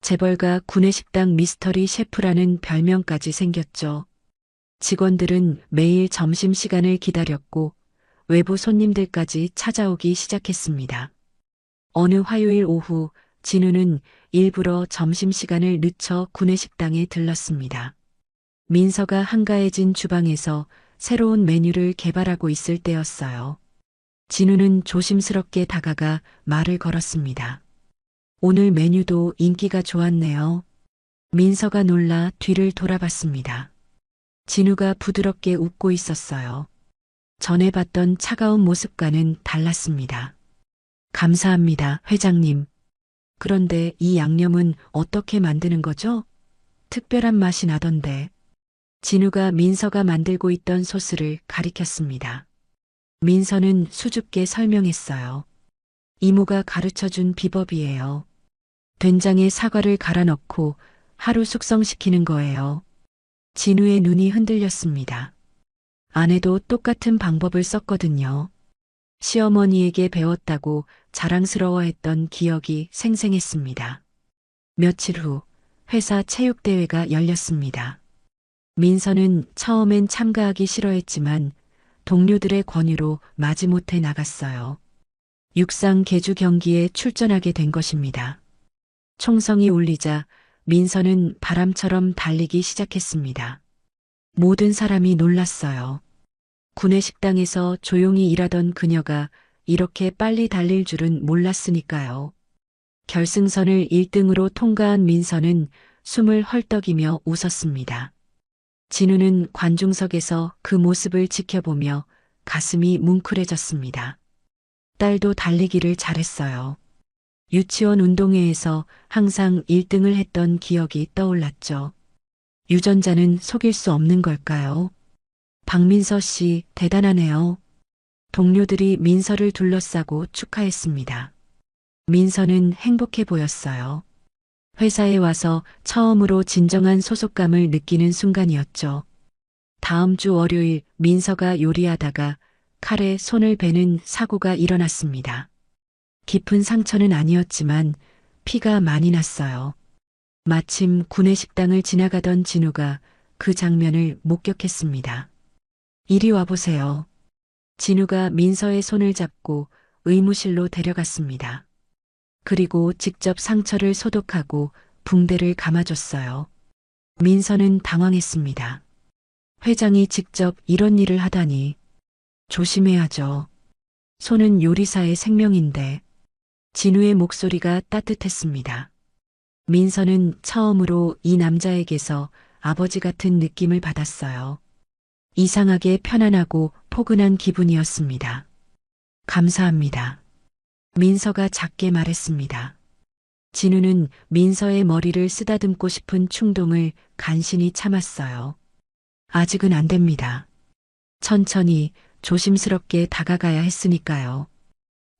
재벌가 구내식당 미스터리 셰프라는 별명까지 생겼죠. 직원들은 매일 점심시간을 기다렸고 외부 손님들까지 찾아오기 시작했습니다. 어느 화요일 오후 진우는 일부러 점심시간을 늦춰 구내식당에 들렀습니다. 민서가 한가해진 주방에서 새로운 메뉴를 개발하고 있을 때였어요. 진우는 조심스럽게 다가가 말을 걸었습니다. 오늘 메뉴도 인기가 좋았네요. 민서가 놀라 뒤를 돌아봤습니다. 진우가 부드럽게 웃고 있었어요. 전에 봤던 차가운 모습과는 달랐습니다. 감사합니다, 회장님. 그런데 이 양념은 어떻게 만드는 거죠? 특별한 맛이 나던데. 진우가 민서가 만들고 있던 소스를 가리켰습니다. 민서는 수줍게 설명했어요. 이모가 가르쳐준 비법이에요. 된장에 사과를 갈아 넣고 하루 숙성시키는 거예요. 진우의 눈이 흔들렸습니다. 아내도 똑같은 방법을 썼거든요. 시어머니에게 배웠다고 자랑스러워했던 기억이 생생했습니다. 며칠 후 회사 체육대회가 열렸습니다. 민서는 처음엔 참가하기 싫어했지만 동료들의 권유로 마지못해 나갔어요. 육상 계주 경기에 출전하게 된 것입니다. 총성이 울리자 민서는 바람처럼 달리기 시작했습니다. 모든 사람이 놀랐어요. 구내식당에서 조용히 일하던 그녀가 이렇게 빨리 달릴 줄은 몰랐으니까요. 결승선을 1등으로 통과한 민서는 숨을 헐떡이며 웃었습니다. 진우는 관중석에서 그 모습을 지켜보며 가슴이 뭉클해졌습니다. 딸도 달리기를 잘했어요. 유치원 운동회에서 항상 1등을 했던 기억이 떠올랐죠. 유전자는 속일 수 없는 걸까요? 박민서 씨 대단하네요. 동료들이 민서를 둘러싸고 축하했습니다. 민서는 행복해 보였어요. 회사에 와서 처음으로 진정한 소속감을 느끼는 순간이었죠. 다음 주 월요일 민서가 요리하다가 칼에 손을 베는 사고가 일어났습니다. 깊은 상처는 아니었지만 피가 많이 났어요. 마침 구내식당을 지나가던 진우가 그 장면을 목격했습니다. 이리 와보세요. 진우가 민서의 손을 잡고 의무실로 데려갔습니다. 그리고 직접 상처를 소독하고 붕대를 감아줬어요. 민서는 당황했습니다. 회장이 직접 이런 일을 하다니. 조심해야죠. 손은 요리사의 생명인데. 진우의 목소리가 따뜻했습니다. 민서는 처음으로 이 남자에게서 아버지 같은 느낌을 받았어요. 이상하게 편안하고 포근한 기분이었습니다. 감사합니다. 민서가 작게 말했습니다. 진우는 민서의 머리를 쓰다듬고 싶은 충동을 간신히 참았어요. 아직은 안 됩니다. 천천히 조심스럽게 다가가야 했으니까요.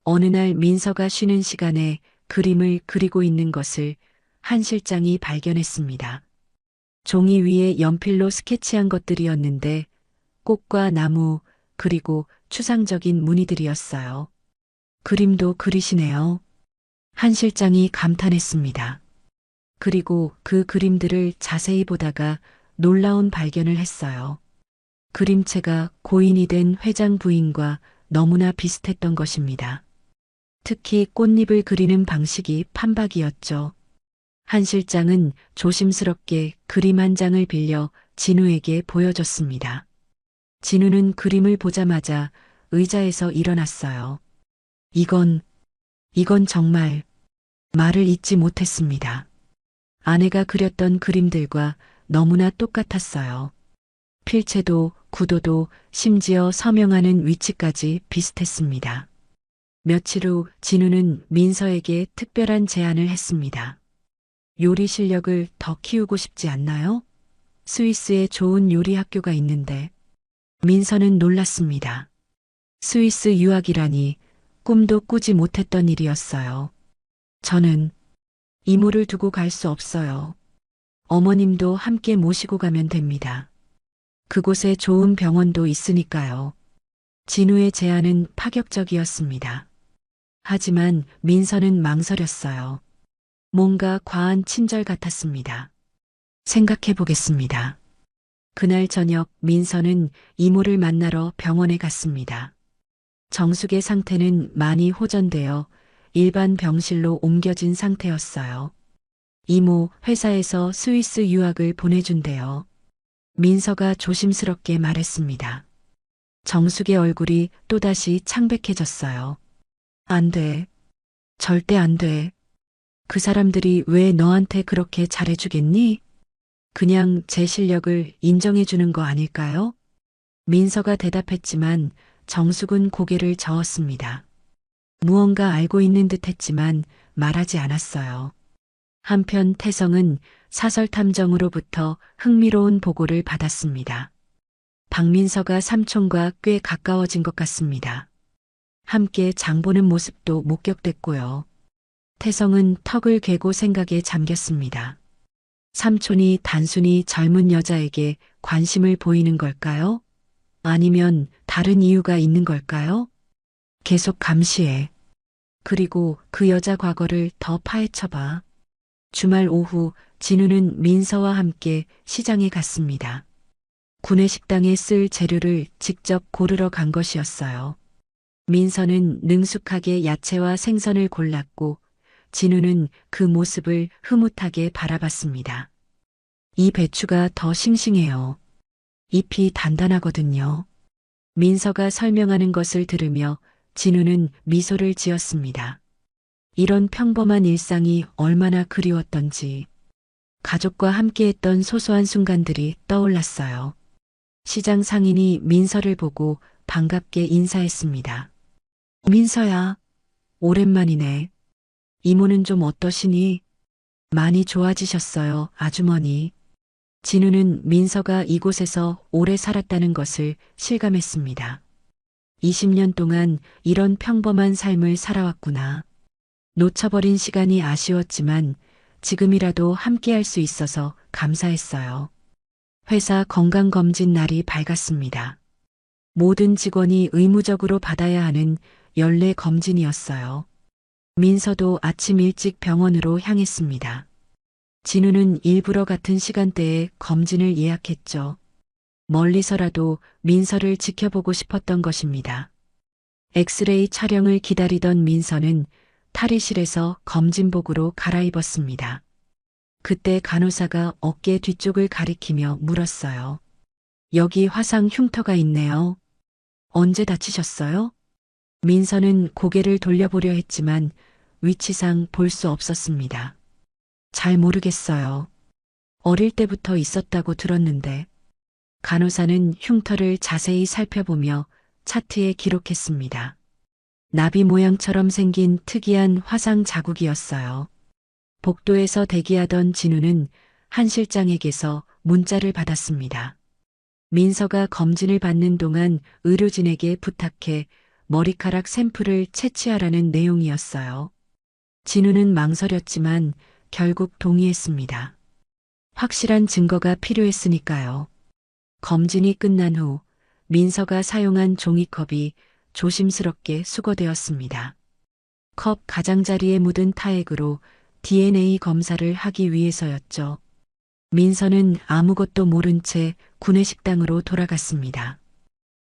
어느 날 민서가 쉬는 시간에 그림을 그리고 있는 것을 한 실장이 발견했습니다. 종이 위에 연필로 스케치한 것들이었는데 꽃과 나무 그리고 추상적인 무늬들이었어요. 그림도 그리시네요. 한 실장이 감탄했습니다. 그리고 그 그림들을 자세히 보다가 놀라운 발견을 했어요. 그림체가 고인이 된 회장 부인과 너무나 비슷했던 것입니다. 특히 꽃잎을 그리는 방식이 판박이었죠. 한 실장은 조심스럽게 그림 한 장을 빌려 진우에게 보여줬습니다. 진우는 그림을 보자마자 의자에서 일어났어요. 이건 정말 말을 잇지 못했습니다. 아내가 그렸던 그림들과 너무나 똑같았어요. 필체도 구도도 심지어 서명하는 위치까지 비슷했습니다. 며칠 후 진우는 민서에게 특별한 제안을 했습니다. 요리 실력을 더 키우고 싶지 않나요? 스위스에 좋은 요리 학교가 있는데. 민서는 놀랐습니다. 스위스 유학이라니 꿈도 꾸지 못했던 일이었어요. 저는 이모를 두고 갈 수 없어요. 어머님도 함께 모시고 가면 됩니다. 그곳에 좋은 병원도 있으니까요. 진우의 제안은 파격적이었습니다. 하지만 민서는 망설였어요. 뭔가 과한 친절 같았습니다. 생각해 보겠습니다. 그날 저녁 민서는 이모를 만나러 병원에 갔습니다. 정숙의 상태는 많이 호전되어 일반 병실로 옮겨진 상태였어요. 이모 회사에서 스위스 유학을 보내준대요. 민서가 조심스럽게 말했습니다. 정숙의 얼굴이 또다시 창백해졌어요. 안 돼. 절대 안 돼. 그 사람들이 왜 너한테 그렇게 잘해주겠니? 그냥 제 실력을 인정해주는 거 아닐까요? 민서가 대답했지만 정숙은 고개를 저었습니다. 무언가 알고 있는 듯 했지만 말하지 않았어요. 한편 태성은 사설 탐정으로부터 흥미로운 보고를 받았습니다. 박민서가 삼촌과 꽤 가까워진 것 같습니다. 함께 장 보는 모습도 목격됐고요. 태성은 턱을 괴고 생각에 잠겼습니다. 삼촌이 단순히 젊은 여자에게 관심을 보이는 걸까요? 아니면 다른 이유가 있는 걸까요? 계속 감시해. 그리고 그 여자 과거를 더 파헤쳐봐. 주말 오후 진우는 민서와 함께 시장에 갔습니다. 구내식당에 쓸 재료를 직접 고르러 간 것이었어요. 민서는 능숙하게 야채와 생선을 골랐고 진우는 그 모습을 흐뭇하게 바라봤습니다. 이 배추가 더 싱싱해요. 잎이 단단하거든요. 민서가 설명하는 것을 들으며 진우는 미소를 지었습니다. 이런 평범한 일상이 얼마나 그리웠던지 가족과 함께했던 소소한 순간들이 떠올랐어요. 시장 상인이 민서를 보고 반갑게 인사했습니다. 민서야, 오랜만이네. 이모는 좀 어떠시니? 많이 좋아지셨어요, 아주머니. 진우는 민서가 이곳에서 오래 살았다는 것을 실감했습니다. 20년 동안 이런 평범한 삶을 살아왔구나. 놓쳐버린 시간이 아쉬웠지만 지금이라도 함께할 수 있어서 감사했어요. 회사 건강검진 날이 밝았습니다. 모든 직원이 의무적으로 받아야 하는 연례 검진이었어요. 민서도 아침 일찍 병원으로 향했습니다. 진우는 일부러 같은 시간대에 검진을 예약했죠. 멀리서라도 민서를 지켜보고 싶었던 것입니다. 엑스레이 촬영을 기다리던 민서는 탈의실에서 검진복으로 갈아입었습니다. 그때 간호사가 어깨 뒤쪽을 가리키며 물었어요. 여기 화상 흉터가 있네요. 언제 다치셨어요? 민서는 고개를 돌려보려 했지만 위치상 볼 수 없었습니다. 잘 모르겠어요. 어릴 때부터 있었다고 들었는데. 간호사는 흉터를 자세히 살펴보며 차트에 기록했습니다. 나비 모양처럼 생긴 특이한 화상 자국이었어요. 복도에서 대기하던 진우는 한 실장에게서 문자를 받았습니다. 민서가 검진을 받는 동안 의료진에게 부탁해 머리카락 샘플을 채취하라는 내용이었어요. 진우는 망설였지만 결국 동의했습니다. 확실한 증거가 필요했으니까요. 검진이 끝난 후 민서가 사용한 종이컵이 조심스럽게 수거되었습니다. 컵 가장자리에 묻은 타액으로 DNA 검사를 하기 위해서였죠. 민서는 아무것도 모른 채 구내식당으로 돌아갔습니다.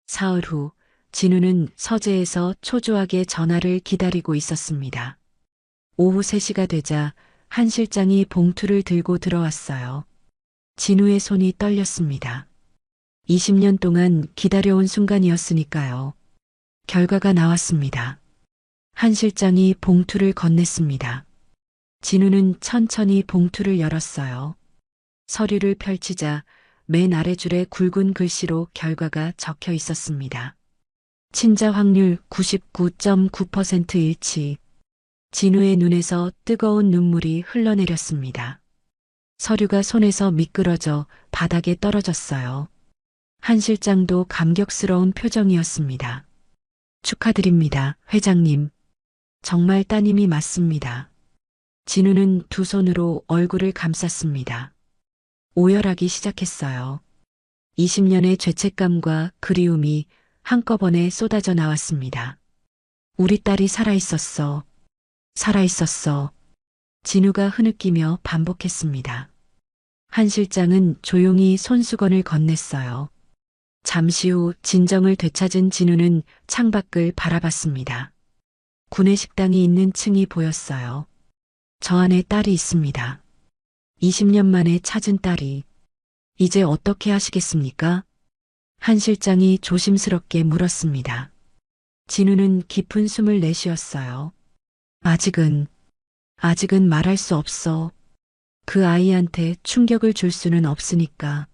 사흘 후 진우는 서재에서 초조하게 전화를 기다리고 있었습니다. 오후 3시가 되자 한 실장이 봉투를 들고 들어왔어요. 진우의 손이 떨렸습니다. 20년 동안 기다려온 순간이었으니까요. 결과가 나왔습니다. 한 실장이 봉투를 건넸습니다. 진우는 천천히 봉투를 열었어요. 서류를 펼치자 맨 아래 줄에 굵은 글씨로 결과가 적혀 있었습니다. 친자 확률 99.9% 일치. 진우의 눈에서 뜨거운 눈물이 흘러내렸습니다. 서류가 손에서 미끄러져 바닥에 떨어졌어요. 한 실장도 감격스러운 표정이었습니다. 축하드립니다, 회장님. 정말 따님이 맞습니다. 진우는 두 손으로 얼굴을 감쌌습니다. 오열하기 시작했어요. 20년의 죄책감과 그리움이 한꺼번에 쏟아져 나왔습니다. 우리 딸이 살아있었어. 살아있었어. 진우가 흐느끼며 반복했습니다. 한 실장은 조용히 손수건을 건넸어요. 잠시 후 진정을 되찾은 진우는 창밖을 바라봤습니다. 구내식당이 있는 층이 보였어요. 저 안에 딸이 있습니다. 20년 만에 찾은 딸이. 이제 어떻게 하시겠습니까? 한 실장이 조심스럽게 물었습니다. 진우는 깊은 숨을 내쉬었어요. 아직은 말할 수 없어. 그 아이한테 충격을 줄 수는 없으니까.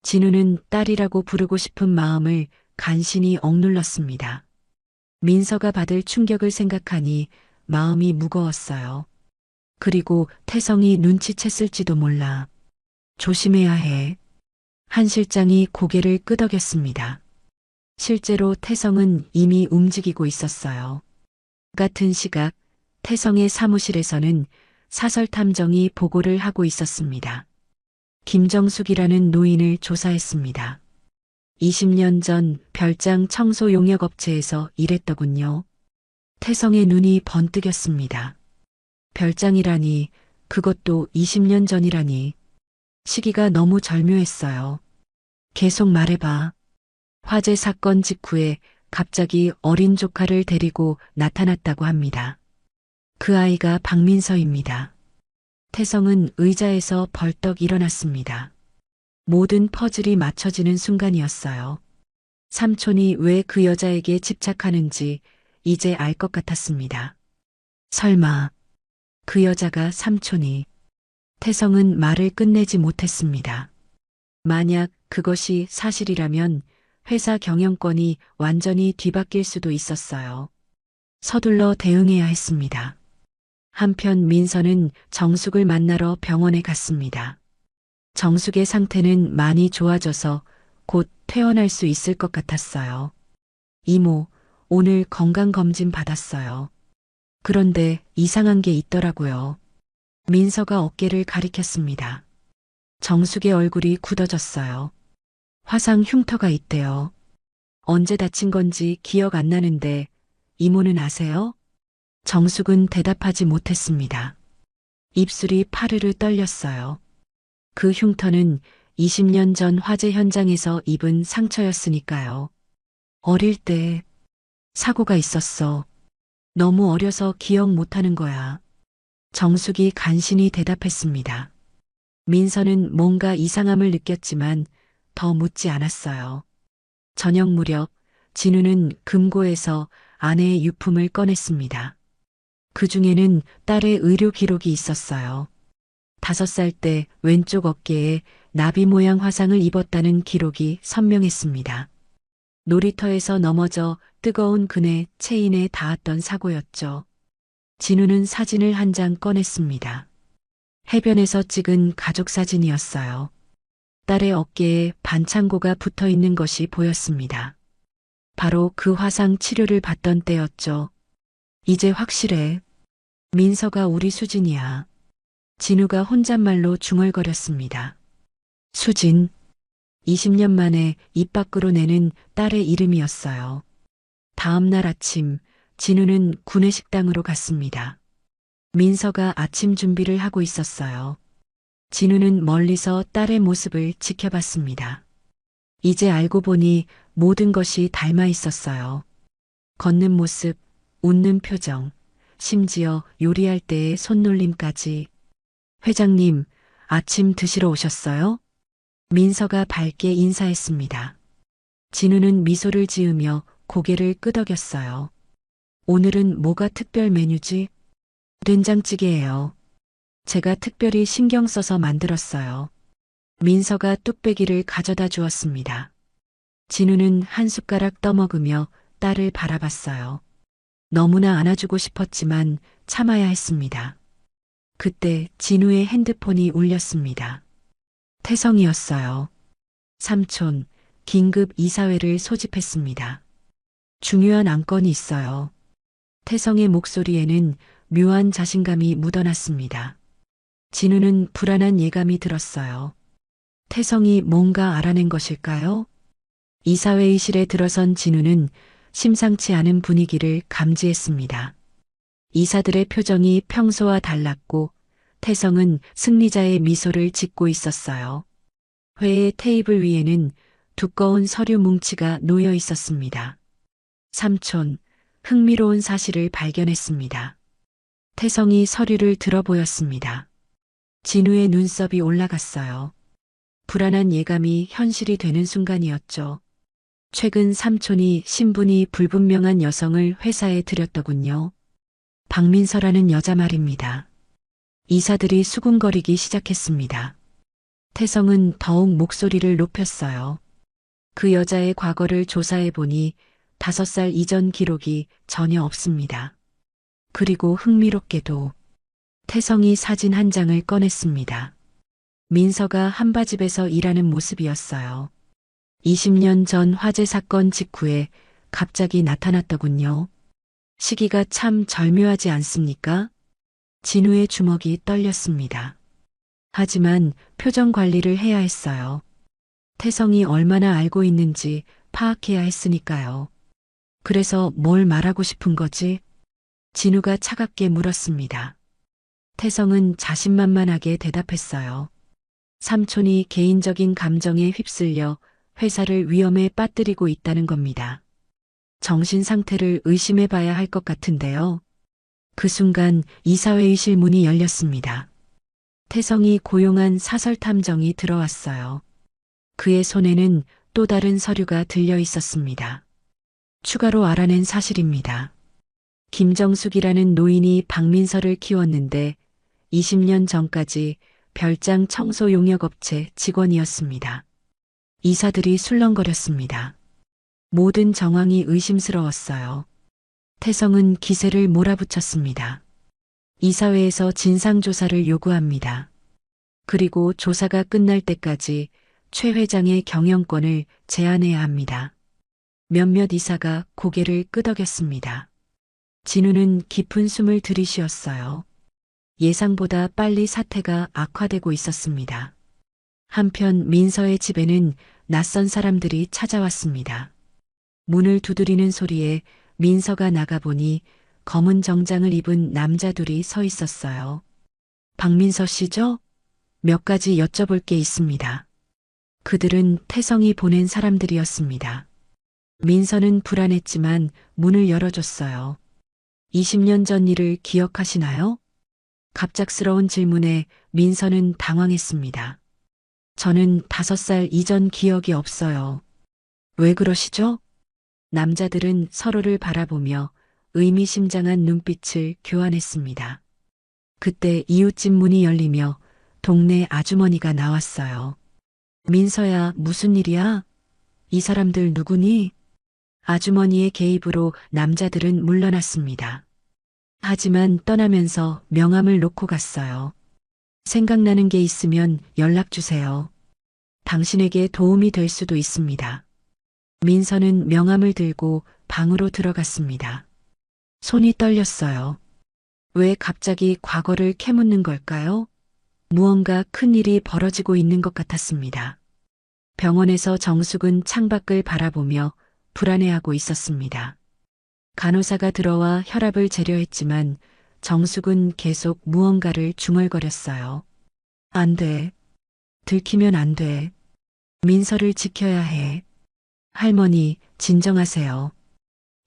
진우는 딸이라고 부르고 싶은 마음을 간신히 억눌렀습니다. 민서가 받을 충격을 생각하니 마음이 무거웠어요. 그리고 태성이 눈치챘을지도 몰라. 조심해야 해. 한 실장이 고개를 끄덕였습니다. 실제로 태성은 이미 움직이고 있었어요. 같은 시각 태성의 사무실에서는 사설 탐정이 보고를 하고 있었습니다. 김정숙이라는 노인을 조사했습니다. 20년 전 별장 청소 용역업체에서 일했더군요. 태성의 눈이 번뜩였습니다. 별장이라니, 그것도 20년 전이라니. 시기가 너무 절묘했어요. 계속 말해봐. 화재 사건 직후에 갑자기 어린 조카를 데리고 나타났다고 합니다. 그 아이가 박민서입니다. 태성은 의자에서 벌떡 일어났습니다. 모든 퍼즐이 맞춰지는 순간이었어요. 삼촌이 왜 그 여자에게 집착하는지 이제 알 것 같았습니다. 설마 그 여자가 삼촌이. 태성은 말을 끝내지 못했습니다. 만약 그것이 사실이라면 회사 경영권이 완전히 뒤바뀔 수도 있었어요. 서둘러 대응해야 했습니다. 한편 민서는 정숙을 만나러 병원에 갔습니다. 정숙의 상태는 많이 좋아져서 곧 퇴원할 수 있을 것 같았어요. 이모, 오늘 건강검진 받았어요. 그런데 이상한 게 있더라고요. 민서가 어깨를 가리켰습니다. 정숙의 얼굴이 굳어졌어요. 화상 흉터가 있대요. 언제 다친 건지 기억 안 나는데 이모는 아세요? 정숙은 대답하지 못했습니다. 입술이 파르르 떨렸어요. 그 흉터는 20년 전 화재 현장에서 입은 상처였으니까요. 어릴 때 사고가 있었어. 너무 어려서 기억 못하는 거야. 정숙이 간신히 대답했습니다. 민서는 뭔가 이상함을 느꼈지만 더 묻지 않았어요. 저녁 무렵 진우는 금고에서 아내의 유품을 꺼냈습니다. 그 중에는 딸의 의료 기록이 있었어요. 5살 때 왼쪽 어깨에 나비 모양 화상을 입었다는 기록이 선명했습니다. 놀이터에서 넘어져 뜨거운 그네 체인에 닿았던 사고였죠. 진우는 사진을 한 장 꺼냈습니다. 해변에서 찍은 가족 사진이었어요. 딸의 어깨에 반창고가 붙어 있는 것이 보였습니다. 바로 그 화상 치료를 받던 때였죠. 이제 확실해. 민서가 우리 수진이야. 진우가 혼잣말로 중얼거렸습니다. 수진. 20년 만에 입 밖으로 내는 딸의 이름이었어요. 다음 날 아침, 진우는 구내식당으로 갔습니다. 민서가 아침 준비를 하고 있었어요. 진우는 멀리서 딸의 모습을 지켜봤습니다. 이제 알고 보니 모든 것이 닮아 있었어요. 걷는 모습, 웃는 표정, 심지어 요리할 때의 손놀림까지. 회장님, 아침 드시러 오셨어요? 민서가 밝게 인사했습니다. 진우는 미소를 지으며 고개를 끄덕였어요. 오늘은 뭐가 특별 메뉴지? 된장찌개예요. 제가 특별히 신경 써서 만들었어요. 민서가 뚝배기를 가져다 주었습니다. 진우는 한 숟가락 떠먹으며 딸을 바라봤어요. 너무나 안아주고 싶었지만 참아야 했습니다. 그때 진우의 핸드폰이 울렸습니다. 태성이었어요. 삼촌, 긴급 이사회를 소집했습니다. 중요한 안건이 있어요. 태성의 목소리에는 묘한 자신감이 묻어났습니다. 진우는 불안한 예감이 들었어요. 태성이 뭔가 알아낸 것일까요? 이사회의실에 들어선 진우는 심상치 않은 분위기를 감지했습니다. 이사들의 표정이 평소와 달랐고 태성은 승리자의 미소를 짓고 있었어요. 회의 테이블 위에는 두꺼운 서류 뭉치가 놓여 있었습니다. 삼촌, 흥미로운 사실을 발견했습니다. 태성이 서류를 들어보였습니다. 진우의 눈썹이 올라갔어요. 불안한 예감이 현실이 되는 순간이었죠. 최근 삼촌이 신분이 불분명한 여성을 회사에 들였더군요. 박민서라는 여자 말입니다. 이사들이 수군거리기 시작했습니다. 태성은 더욱 목소리를 높였어요. 그 여자의 과거를 조사해 보니 5살 이전 기록이 전혀 없습니다. 그리고 흥미롭게도 태성이 사진 한 장을 꺼냈습니다. 민서가 한바집에서 일하는 모습이었어요. 20년 전 화재 사건 직후에 갑자기 나타났더군요. 시기가 참 절묘하지 않습니까? 진우의 주먹이 떨렸습니다. 하지만 표정 관리를 해야 했어요. 태성이 얼마나 알고 있는지 파악해야 했으니까요. 그래서 뭘 말하고 싶은 거지? 진우가 차갑게 물었습니다. 태성은 자신만만하게 대답했어요. 삼촌이 개인적인 감정에 휩쓸려 회사를 위험에 빠뜨리고 있다는 겁니다. 정신 상태를 의심해 봐야 할 것 같은데요. 그 순간 이사회의실 문이 열렸습니다. 태성이 고용한 사설 탐정이 들어왔어요. 그의 손에는 또 다른 서류가 들려 있었습니다. 추가로 알아낸 사실입니다. 김정숙이라는 노인이 박민서를 키웠는데 20년 전까지 별장 청소 용역업체 직원이었습니다. 이사들이 술렁거렸습니다. 모든 정황이 의심스러웠어요. 태성은 기세를 몰아붙였습니다. 이사회에서 진상조사를 요구합니다. 그리고 조사가 끝날 때까지 최 회장의 경영권을 제한해야 합니다. 몇몇 이사가 고개를 끄덕였습니다. 진우는 깊은 숨을 들이쉬었어요. 예상보다 빨리 사태가 악화되고 있었습니다. 한편 민서의 집에는 낯선 사람들이 찾아왔습니다. 문을 두드리는 소리에 민서가 나가보니 검은 정장을 입은 남자 둘이 서 있었어요. 박민서 씨죠? 몇 가지 여쭤볼 게 있습니다. 그들은 태성이 보낸 사람들이었습니다. 민서는 불안했지만 문을 열어줬어요. 20년 전 일을 기억하시나요? 갑작스러운 질문에 민서는 당황했습니다. 저는 5살 이전 기억이 없어요. 왜 그러시죠? 남자들은 서로를 바라보며 의미심장한 눈빛을 교환했습니다. 그때 이웃집 문이 열리며 동네 아주머니가 나왔어요. 민서야, 무슨 일이야? 이 사람들 누구니? 아주머니의 개입으로 남자들은 물러났습니다. 하지만 떠나면서 명함을 놓고 갔어요. 생각나는 게 있으면 연락 주세요. 당신에게 도움이 될 수도 있습니다. 민서는 명함을 들고 방으로 들어갔습니다. 손이 떨렸어요. 왜 갑자기 과거를 캐묻는 걸까요? 무언가 큰 일이 벌어지고 있는 것 같았습니다. 병원에서 정숙은 창밖을 바라보며 불안해하고 있었습니다. 간호사가 들어와 혈압을 재려했지만 정숙은 계속 무언가를 중얼거렸어요. 안 돼. 들키면 안 돼. 민서를 지켜야 해. 할머니, 진정하세요.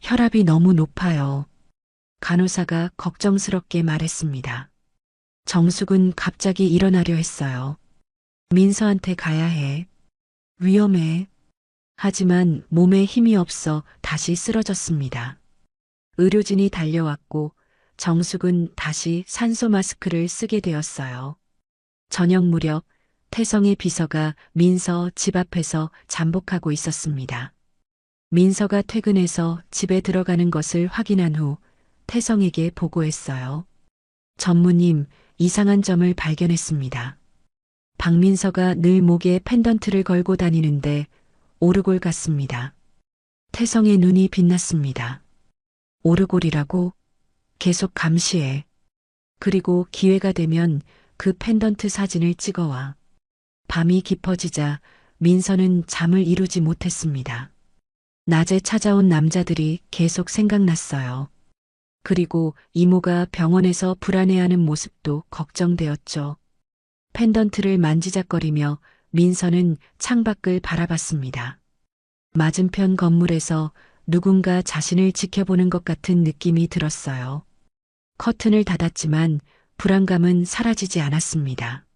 혈압이 너무 높아요. 간호사가 걱정스럽게 말했습니다. 정숙은 갑자기 일어나려 했어요. 민서한테 가야 해. 위험해. 하지만 몸에 힘이 없어 다시 쓰러졌습니다. 의료진이 달려왔고 정숙은 다시 산소 마스크를 쓰게 되었어요. 저녁 무렵 태성의 비서가 민서 집 앞에서 잠복하고 있었습니다. 민서가 퇴근해서 집에 들어가는 것을 확인한 후 태성에게 보고했어요. 전무님, 이상한 점을 발견했습니다. 박민서가 늘 목에 펜던트를 걸고 다니는데 오르골 같습니다. 태성의 눈이 빛났습니다. 오르골이라고? 계속 감시해. 그리고 기회가 되면 그 펜던트 사진을 찍어와. 밤이 깊어지자 민서는 잠을 이루지 못했습니다. 낮에 찾아온 남자들이 계속 생각났어요. 그리고 이모가 병원에서 불안해하는 모습도 걱정되었죠. 펜던트를 만지작거리며 민서는 창밖을 바라봤습니다. 맞은편 건물에서 누군가 자신을 지켜보는 것 같은 느낌이 들었어요. 커튼을 닫았지만 불안감은 사라지지 않았습니다.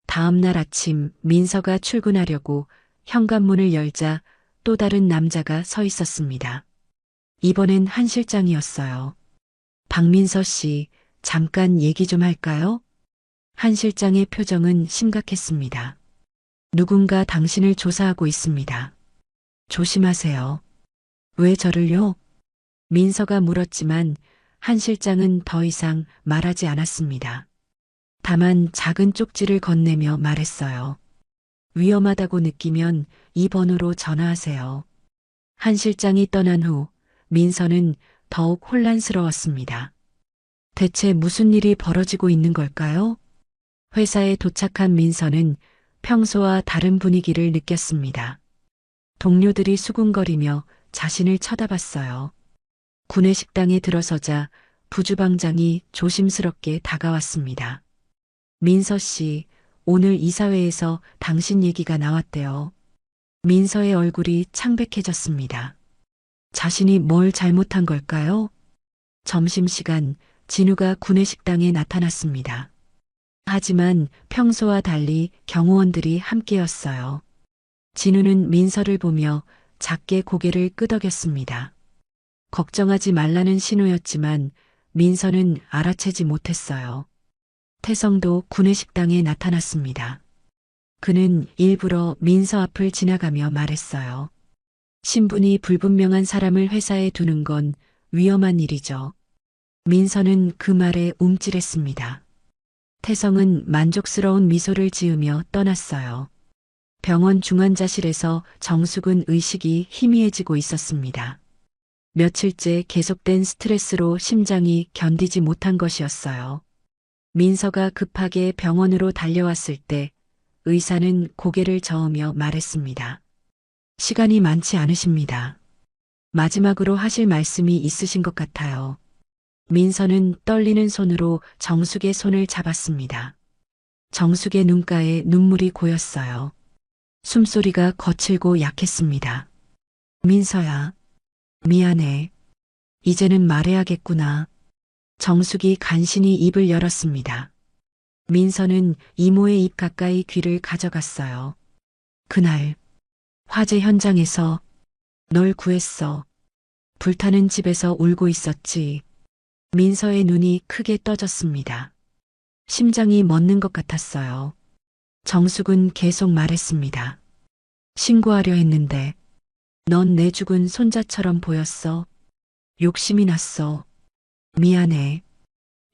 다음 날 아침 민서가 출근하려고 현관문을 열자 또 다른 남자가 서 있었습니다. 이번엔 한 실장이었어요. 박민서 씨, 잠깐 얘기 좀 할까요? 한 실장의 표정은 심각했습니다. 누군가 당신을 조사하고 있습니다. 조심하세요. 왜 저를요? 민서가 물었지만 한 실장은 더 이상 말하지 않았습니다. 다만 작은 쪽지를 건네며 말했어요. 위험하다고 느끼면 이 번호로 전화하세요. 한 실장이 떠난 후 민서는 더욱 혼란스러웠습니다. 대체 무슨 일이 벌어지고 있는 걸까요? 회사에 도착한 민서는 평소와 다른 분위기를 느꼈습니다. 동료들이 수군거리며 자신을 쳐다봤어요. 구내식당에 들어서자 부주방장이 조심스럽게 다가왔습니다. 민서 씨, 오늘 이사회에서 당신 얘기가 나왔대요. 민서의 얼굴이 창백해졌습니다. 자신이 뭘 잘못한 걸까요? 점심시간 진우가 구내식당에 나타났습니다. 하지만 평소와 달리 경호원들이 함께였어요. 진우는 민서를 보며 작게 고개를 끄덕였습니다. 걱정하지 말라는 신호였지만 민서는 알아채지 못했어요. 태성도 구내식당에 나타났습니다. 그는 일부러 민서 앞을 지나가며 말했어요. 신분이 불분명한 사람을 회사에 두는 건 위험한 일이죠. 민서는 그 말에 움찔했습니다. 태성은 만족스러운 미소를 지으며 떠났어요. 병원 중환자실에서 정숙은 의식이 희미해지고 있었습니다. 며칠째 계속된 스트레스로 심장이 견디지 못한 것이었어요. 민서가 급하게 병원으로 달려왔을 때 의사는 고개를 저으며 말했습니다. 시간이 많지 않으십니다. 마지막으로 하실 말씀이 있으신 것 같아요. 민서는 떨리는 손으로 정숙의 손을 잡았습니다. 정숙의 눈가에 눈물이 고였어요. 숨소리가 거칠고 약했습니다. 민서야, 미안해. 이제는 말해야겠구나. 정숙이 간신히 입을 열었습니다. 민서는 이모의 입 가까이 귀를 가져갔어요. 그날 화재 현장에서 널 구했어. 불타는 집에서 울고 있었지. 민서의 눈이 크게 떠졌습니다. 심장이 멎는 것 같았어요. 정숙은 계속 말했습니다. 신고하려 했는데 넌 내 죽은 손자처럼 보였어. 욕심이 났어. 미안해.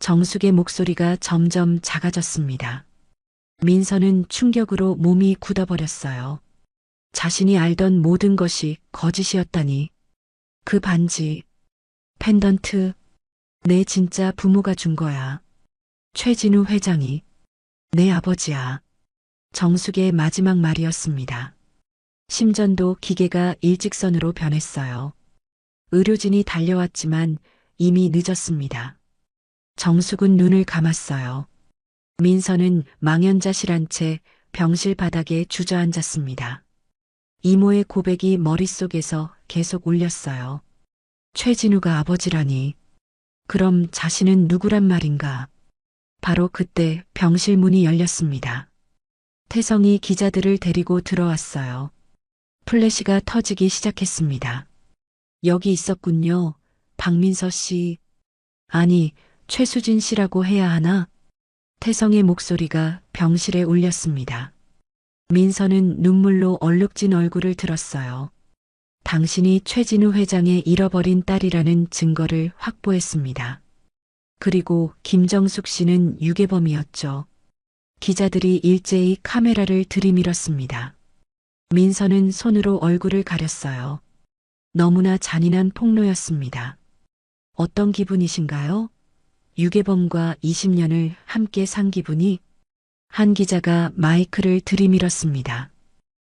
정숙의 목소리가 점점 작아졌습니다. 민서는 충격으로 몸이 굳어버렸어요. 자신이 알던 모든 것이 거짓이었다니. 그 반지, 펜던트, 내 진짜 부모가 준 거야. 최진우 회장이 내 아버지야. 정숙의 마지막 말이었습니다. 심전도 기계가 일직선으로 변했어요. 의료진이 달려왔지만 이미 늦었습니다. 정숙은 눈을 감았어요. 민서는 망연자실한 채 병실 바닥에 주저앉았습니다. 이모의 고백이 머릿속에서 계속 울렸어요. 최진우가 아버지라니. 그럼 자신은 누구란 말인가? 바로 그때 병실 문이 열렸습니다. 태성이 기자들을 데리고 들어왔어요. 플래시가 터지기 시작했습니다. 여기 있었군요. 박민서 씨. 아니, 최수진 씨라고 해야 하나? 태성의 목소리가 병실에 울렸습니다. 민서는 눈물로 얼룩진 얼굴을 들었어요. 당신이 최진우 회장의 잃어버린 딸이라는 증거를 확보했습니다. 그리고 김정숙 씨는 유괴범이었죠. 기자들이 일제히 카메라를 들이밀었습니다. 민서는 손으로 얼굴을 가렸어요. 너무나 잔인한 폭로였습니다. 어떤 기분이신가요? 유괴범과 20년을 함께 산 기분이? 한 기자가 마이크를 들이밀었습니다.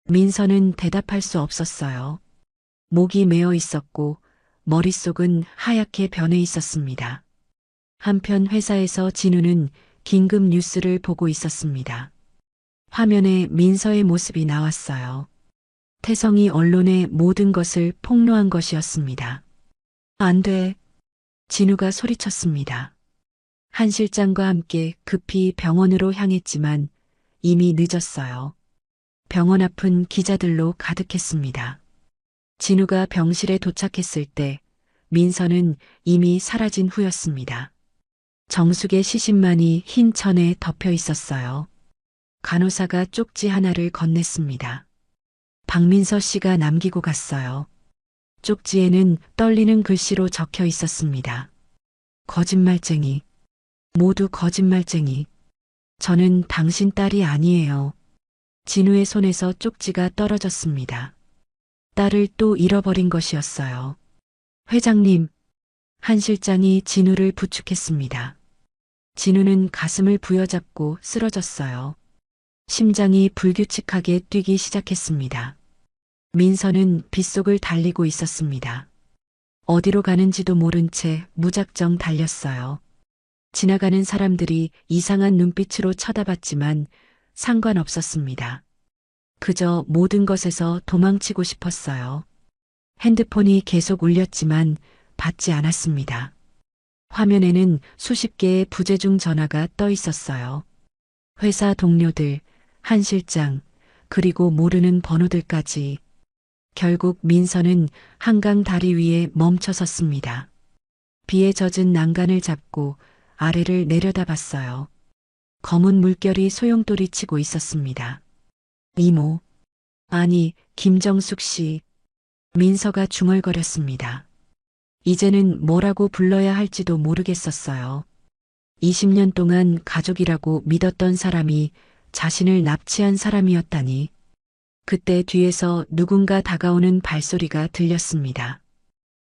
민서는 대답할 수 없었어요. 목이 메어 있었고 머릿속은 하얗게 변해 있었습니다. 한편 회사에서 진우는 긴급 뉴스를 보고 있었습니다. 화면에 민서의 모습이 나왔어요. 태성이 언론에 모든 것을 폭로한 것이었습니다. 안 돼. 진우가 소리쳤습니다. 한 실장과 함께 급히 병원으로 향했지만 이미 늦었어요. 병원 앞은 기자들로 가득했습니다. 진우가 병실에 도착했을 때 민서는 이미 사라진 후였습니다. 정숙의 시신만이 흰 천에 덮여 있었어요. 간호사가 쪽지 하나를 건넸습니다. 박민서 씨가 남기고 갔어요. 쪽지에는 떨리는 글씨로 적혀 있었습니다. 거짓말쟁이. 모두 거짓말쟁이. 저는 당신 딸이 아니에요. 진우의 손에서 쪽지가 떨어졌습니다. 딸을 또 잃어버린 것이었어요. 회장님, 한 실장이 진우를 부축했습니다. 진우는 가슴을 부여잡고 쓰러졌어요. 심장이 불규칙하게 뛰기 시작했습니다. 민서는 빗속을 달리고 있었습니다. 어디로 가는지도 모른 채 무작정 달렸어요. 지나가는 사람들이 이상한 눈빛으로 쳐다봤지만 상관없었습니다. 그저 모든 것에서 도망치고 싶었어요. 핸드폰이 계속 울렸지만 받지 않았습니다. 화면에는 수십 개의 부재중 전화가 떠 있었어요. 회사 동료들, 한 실장, 그리고 모르는 번호들까지. 결국 민서는 한강 다리 위에 멈춰 섰습니다. 비에 젖은 난간을 잡고 아래를 내려다봤어요. 검은 물결이 소용돌이 치고 있었습니다. 이모. 아니, 김정숙 씨. 민서가 중얼거렸습니다. 이제는 뭐라고 불러야 할지도 모르겠었어요. 20년 동안 가족이라고 믿었던 사람이 자신을 납치한 사람이었다니. 그때 뒤에서 누군가 다가오는 발소리가 들렸습니다.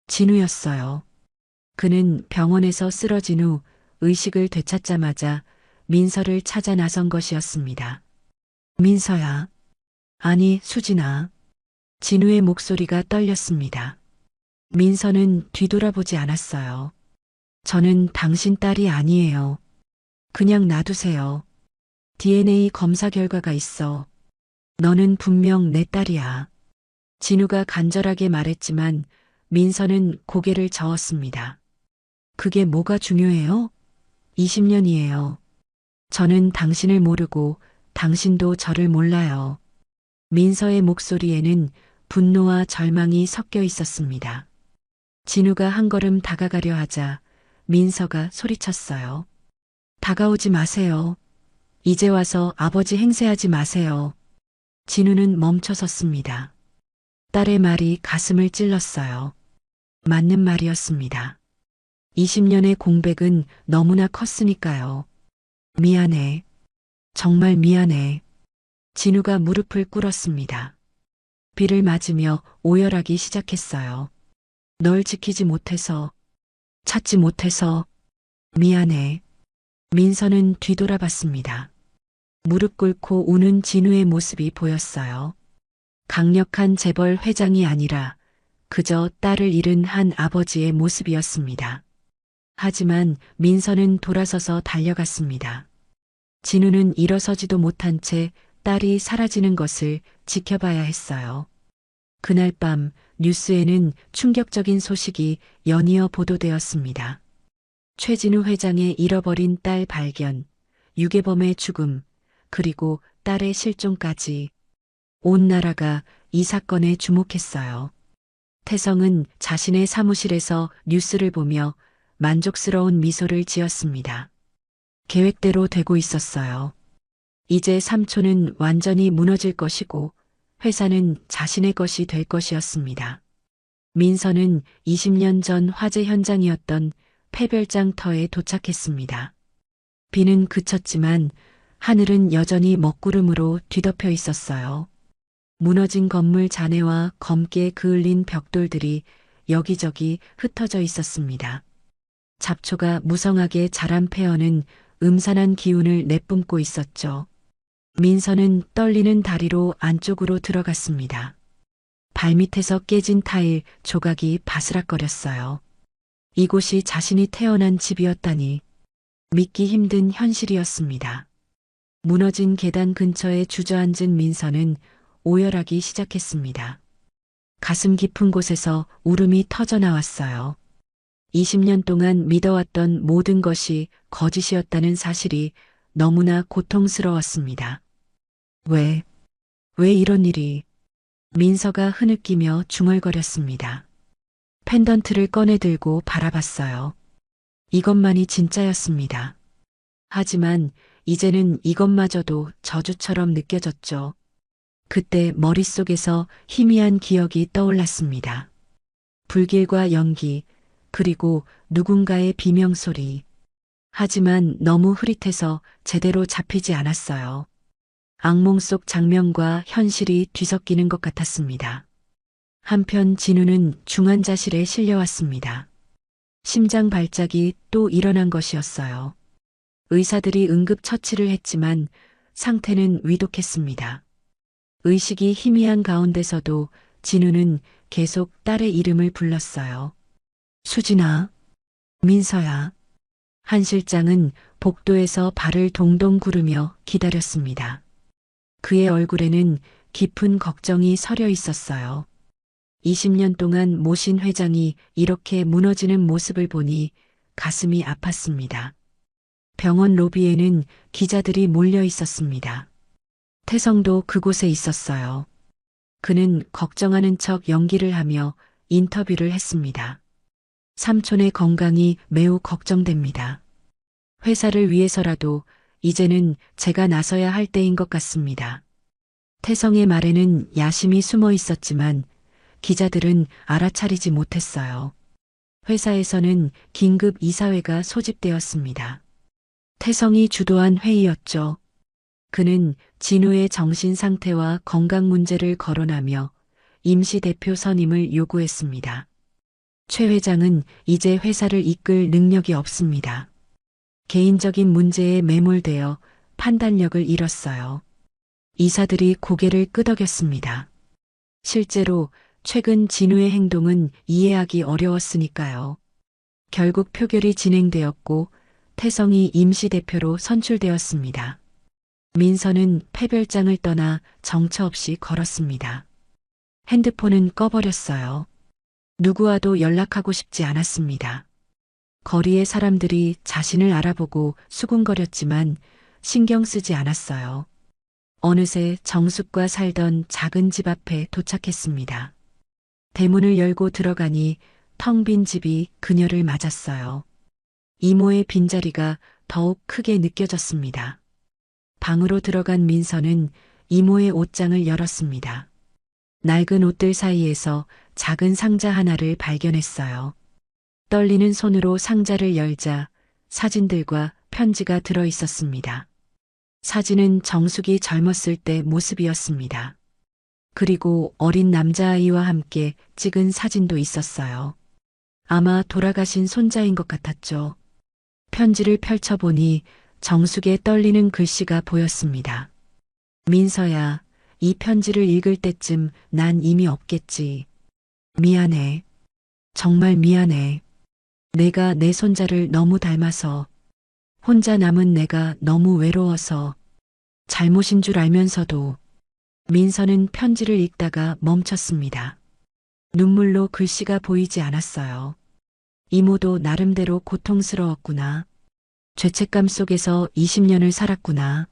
진우였어요. 그는 병원에서 쓰러진 후 의식을 되찾자마자 민서를 찾아 나선 것이었습니다. 민서야. 아니, 수진아. 진우의 목소리가 떨렸습니다. 민서는 뒤돌아보지 않았어요. 저는 당신 딸이 아니에요. 그냥 놔두세요. DNA 검사 결과가 있어. 너는 분명 내 딸이야. 진우가 간절하게 말했지만 민서는 고개를 저었습니다. 그게 뭐가 중요해요? 20년이에요. 저는 당신을 모르고 당신도 저를 몰라요. 민서의 목소리에는 분노와 절망이 섞여 있었습니다. 진우가 한 걸음 다가가려 하자 민서가 소리쳤어요. 다가오지 마세요. 이제 와서 아버지 행세하지 마세요. 진우는 멈춰 섰습니다. 딸의 말이 가슴을 찔렀어요. 맞는 말이었습니다. 20년의 공백은 너무나 컸으니까요. 미안해. 정말 미안해. 진우가 무릎을 꿇었습니다. 비를 맞으며 오열하기 시작했어요. 널 지키지 못해서, 찾지 못해서, 미안해. 민서는 뒤돌아봤습니다. 무릎 꿇고 우는 진우의 모습이 보였어요. 강력한 재벌 회장이 아니라 그저 딸을 잃은 한 아버지의 모습이었습니다. 하지만 민서는 돌아서서 달려갔습니다. 진우는 일어서지도 못한 채 딸이 사라지는 것을 지켜봐야 했어요. 그날 밤 뉴스에는 충격적인 소식이 연이어 보도되었습니다. 최진우 회장의 잃어버린 딸 발견, 유괴범의 죽음, 그리고 딸의 실종까지 온 나라가 이 사건에 주목했어요. 태성은 자신의 사무실에서 뉴스를 보며 만족스러운 미소를 지었습니다. 계획대로 되고 있었어요. 이제 삼촌은 완전히 무너질 것이고 회사는 자신의 것이 될 것이었습니다. 민서는 20년 전 화재 현장이었던 폐별장터에 도착했습니다. 비는 그쳤지만 하늘은 여전히 먹구름으로 뒤덮여 있었어요. 무너진 건물 잔해와 검게 그을린 벽돌들이 여기저기 흩어져 있었습니다. 잡초가 무성하게 자란 폐허는 음산한 기운을 내뿜고 있었죠. 민서는 떨리는 다리로 안쪽으로 들어갔습니다. 발밑에서 깨진 타일 조각이 바스락거렸어요. 이곳이 자신이 태어난 집이었다니 믿기 힘든 현실이었습니다. 무너진 계단 근처에 주저앉은 민서는 오열하기 시작했습니다. 가슴 깊은 곳에서 울음이 터져 나왔어요. 20년 동안 믿어왔던 모든 것이 거짓이었다는 사실이 너무나 고통스러웠습니다. 왜 이런 일이? 민서가 흐느끼며 중얼거렸습니다. 펜던트를 꺼내 들고 바라봤어요. 이것만이 진짜였습니다. 하지만 이제는 이것마저도 저주처럼 느껴졌죠. 그때 머릿속에서 희미한 기억이 떠올랐습니다. 불길과 연기, 그리고 누군가의 비명소리. 하지만 너무 흐릿해서 제대로 잡히지 않았어요. 악몽 속 장면과 현실이 뒤섞이는 것 같았습니다. 한편 진우는 중환자실에 실려왔습니다. 심장 발작이 또 일어난 것이었어요. 의사들이 응급처치를 했지만 상태는 위독했습니다. 의식이 희미한 가운데서도 진우는 계속 딸의 이름을 불렀어요. 수진아, 민서야. 한 실장은 복도에서 발을 동동 구르며 기다렸습니다. 그의 얼굴에는 깊은 걱정이 서려 있었어요. 20년 동안 모신 회장이 이렇게 무너지는 모습을 보니 가슴이 아팠습니다. 병원 로비에는 기자들이 몰려 있었습니다. 태성도 그곳에 있었어요. 그는 걱정하는 척 연기를 하며 인터뷰를 했습니다. 삼촌의 건강이 매우 걱정됩니다. 회사를 위해서라도 이제는 제가 나서야 할 때인 것 같습니다. 태성의 말에는 야심이 숨어 있었지만 기자들은 알아차리지 못했어요. 회사에서는 긴급 이사회가 소집되었습니다. 태성이 주도한 회의였죠. 그는 진우의 정신 상태와 건강 문제를 거론하며 임시 대표 선임을 요구했습니다. 최 회장은 이제 회사를 이끌 능력이 없습니다. 개인적인 문제에 매몰되어 판단력을 잃었어요. 이사들이 고개를 끄덕였습니다. 실제로 최근 진우의 행동은 이해하기 어려웠으니까요. 결국 표결이 진행되었고 태성이 임시대표로 선출되었습니다. 민서는 폐별장을 떠나 정처 없이 걸었습니다. 핸드폰은 꺼버렸어요. 누구와도 연락하고 싶지 않았습니다. 거리의 사람들이 자신을 알아보고 수군거렸지만 신경 쓰지 않았어요. 어느새 정숙과 살던 작은 집 앞에 도착했습니다. 대문을 열고 들어가니 텅 빈 집이 그녀를 맞았어요. 이모의 빈자리가 더욱 크게 느껴졌습니다. 방으로 들어간 민서는 이모의 옷장을 열었습니다. 낡은 옷들 사이에서 작은 상자 하나를 발견했어요. 떨리는 손으로 상자를 열자 사진들과 편지가 들어 있었습니다. 사진은 정숙이 젊었을 때 모습이었습니다. 그리고 어린 남자아이와 함께 찍은 사진도 있었어요. 아마 돌아가신 손자인 것 같았죠. 편지를 펼쳐보니 정숙의 떨리는 글씨가 보였습니다. 민서야, 이 편지를 읽을 때쯤 난 이미 없겠지. 미안해. 정말 미안해. 내가 내 손자를 너무 닮아서, 혼자 남은 내가 너무 외로워서, 잘못인 줄 알면서도. 민서는 편지를 읽다가 멈췄습니다. 눈물로 글씨가 보이지 않았어요. 이모도 나름대로 고통스러웠구나. 죄책감 속에서 20년을 살았구나.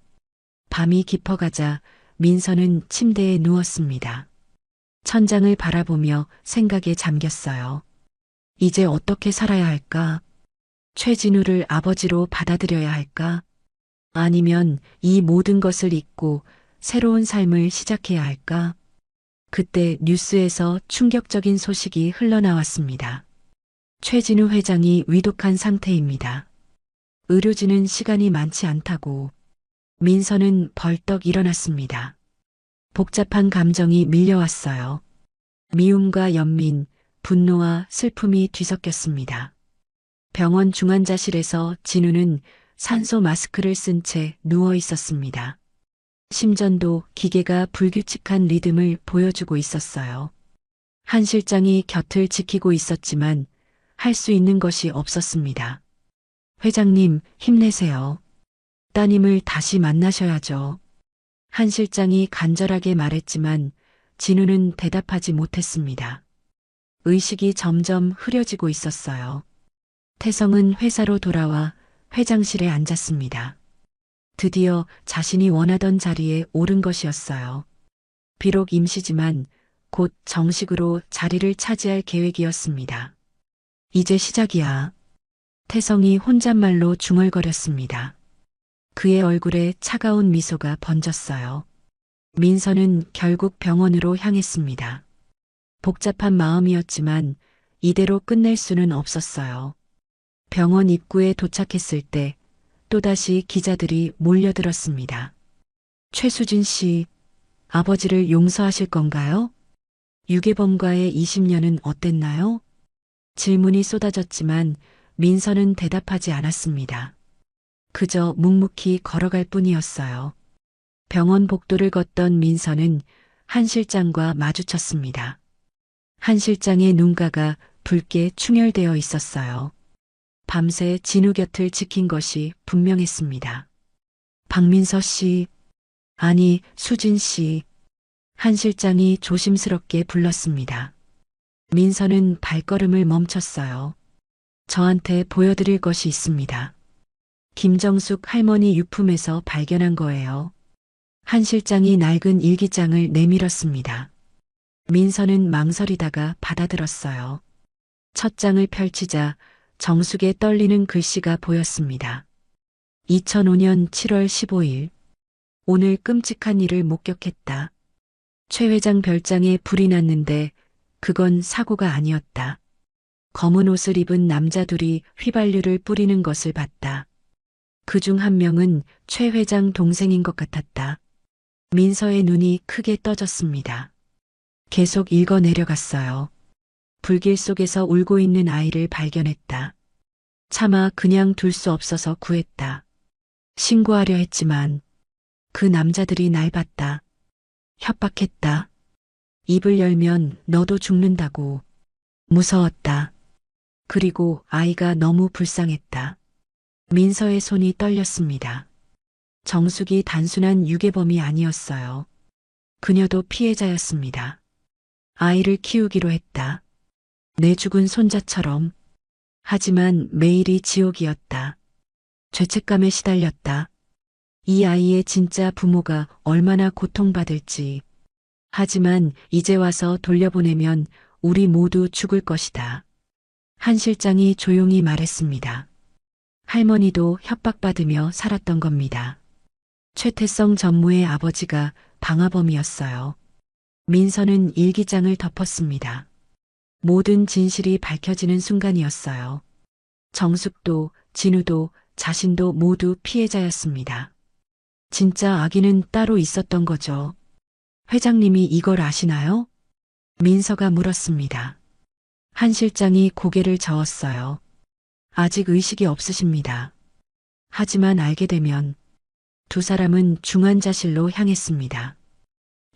밤이 깊어가자 민서는 침대에 누웠습니다. 천장을 바라보며 생각에 잠겼어요. 이제 어떻게 살아야 할까? 최진우를 아버지로 받아들여야 할까? 아니면 이 모든 것을 잊고 새로운 삶을 시작해야 할까? 그때 뉴스에서 충격적인 소식이 흘러나왔습니다. 최진우 회장이 위독한 상태입니다. 의료진은 시간이 많지 않다고. 민서는 벌떡 일어났습니다. 복잡한 감정이 밀려왔어요. 미움과 연민, 분노와 슬픔이 뒤섞였습니다. 병원 중환자실에서 진우는 산소 마스크를 쓴 채 누워 있었습니다. 심전도 기계가 불규칙한 리듬을 보여주고 있었어요. 한 실장이 곁을 지키고 있었지만 할 수 있는 것이 없었습니다. 회장님, 힘내세요. 따님을 다시 만나셔야죠. 한 실장이 간절하게 말했지만 진우는 대답하지 못했습니다. 의식이 점점 흐려지고 있었어요. 태성은 회사로 돌아와 회장실에 앉았습니다. 드디어 자신이 원하던 자리에 오른 것이었어요. 비록 임시지만 곧 정식으로 자리를 차지할 계획이었습니다. 이제 시작이야. 태성이 혼잣말로 중얼거렸습니다. 그의 얼굴에 차가운 미소가 번졌어요. 민서는 결국 병원으로 향했습니다. 복잡한 마음이었지만 이대로 끝낼 수는 없었어요. 병원 입구에 도착했을 때 또다시 기자들이 몰려들었습니다. 최수진 씨, 아버지를 용서하실 건가요? 유괴범과의 20년은 어땠나요? 질문이 쏟아졌지만 민서는 대답하지 않았습니다. 그저 묵묵히 걸어갈 뿐이었어요. 병원 복도를 걷던 민서는 한 실장과 마주쳤습니다. 한 실장의 눈가가 붉게 충혈되어 있었어요. 밤새 진우 곁을 지킨 것이 분명했습니다. 박민서 씨, 아니 수진 씨, 한 실장이 조심스럽게 불렀습니다. 민서는 발걸음을 멈췄어요. 저한테 보여드릴 것이 있습니다. 김정숙 할머니 유품에서 발견한 거예요. 한 실장이 낡은 일기장을 내밀었습니다. 민서는 망설이다가 받아들었어요. 첫 장을 펼치자 정숙의 떨리는 글씨가 보였습니다. 2005년 7월 15일. 오늘 끔찍한 일을 목격했다. 최 회장 별장에 불이 났는데 그건 사고가 아니었다. 검은 옷을 입은 남자 둘이 휘발유를 뿌리는 것을 봤다. 그중 한 명은 최 회장 동생인 것 같았다. 민서의 눈이 크게 떠졌습니다. 계속 읽어 내려갔어요. 불길 속에서 울고 있는 아이를 발견했다. 차마 그냥 둘 수 없어서 구했다. 신고하려 했지만 그 남자들이 날 봤다. 협박했다. 입을 열면 너도 죽는다고. 무서웠다. 그리고 아이가 너무 불쌍했다. 민서의 손이 떨렸습니다. 정숙이 단순한 유괴범이 아니었어요. 그녀도 피해자였습니다. 아이를 키우기로 했다. 내 죽은 손자처럼. 하지만 매일이 지옥이었다. 죄책감에 시달렸다. 이 아이의 진짜 부모가 얼마나 고통받을지. 하지만 이제 와서 돌려보내면 우리 모두 죽을 것이다. 한 실장이 조용히 말했습니다. 할머니도 협박받으며 살았던 겁니다. 최태성 전무의 아버지가 방화범이었어요. 민서는 일기장을 덮었습니다. 모든 진실이 밝혀지는 순간이었어요. 정숙도, 진우도, 자신도 모두 피해자였습니다. 진짜 아기는 따로 있었던 거죠. 회장님이 이걸 아시나요? 민서가 물었습니다. 한 실장이 고개를 저었어요. 아직 의식이 없으십니다. 하지만 알게 되면 두 사람은 중환자실로 향했습니다.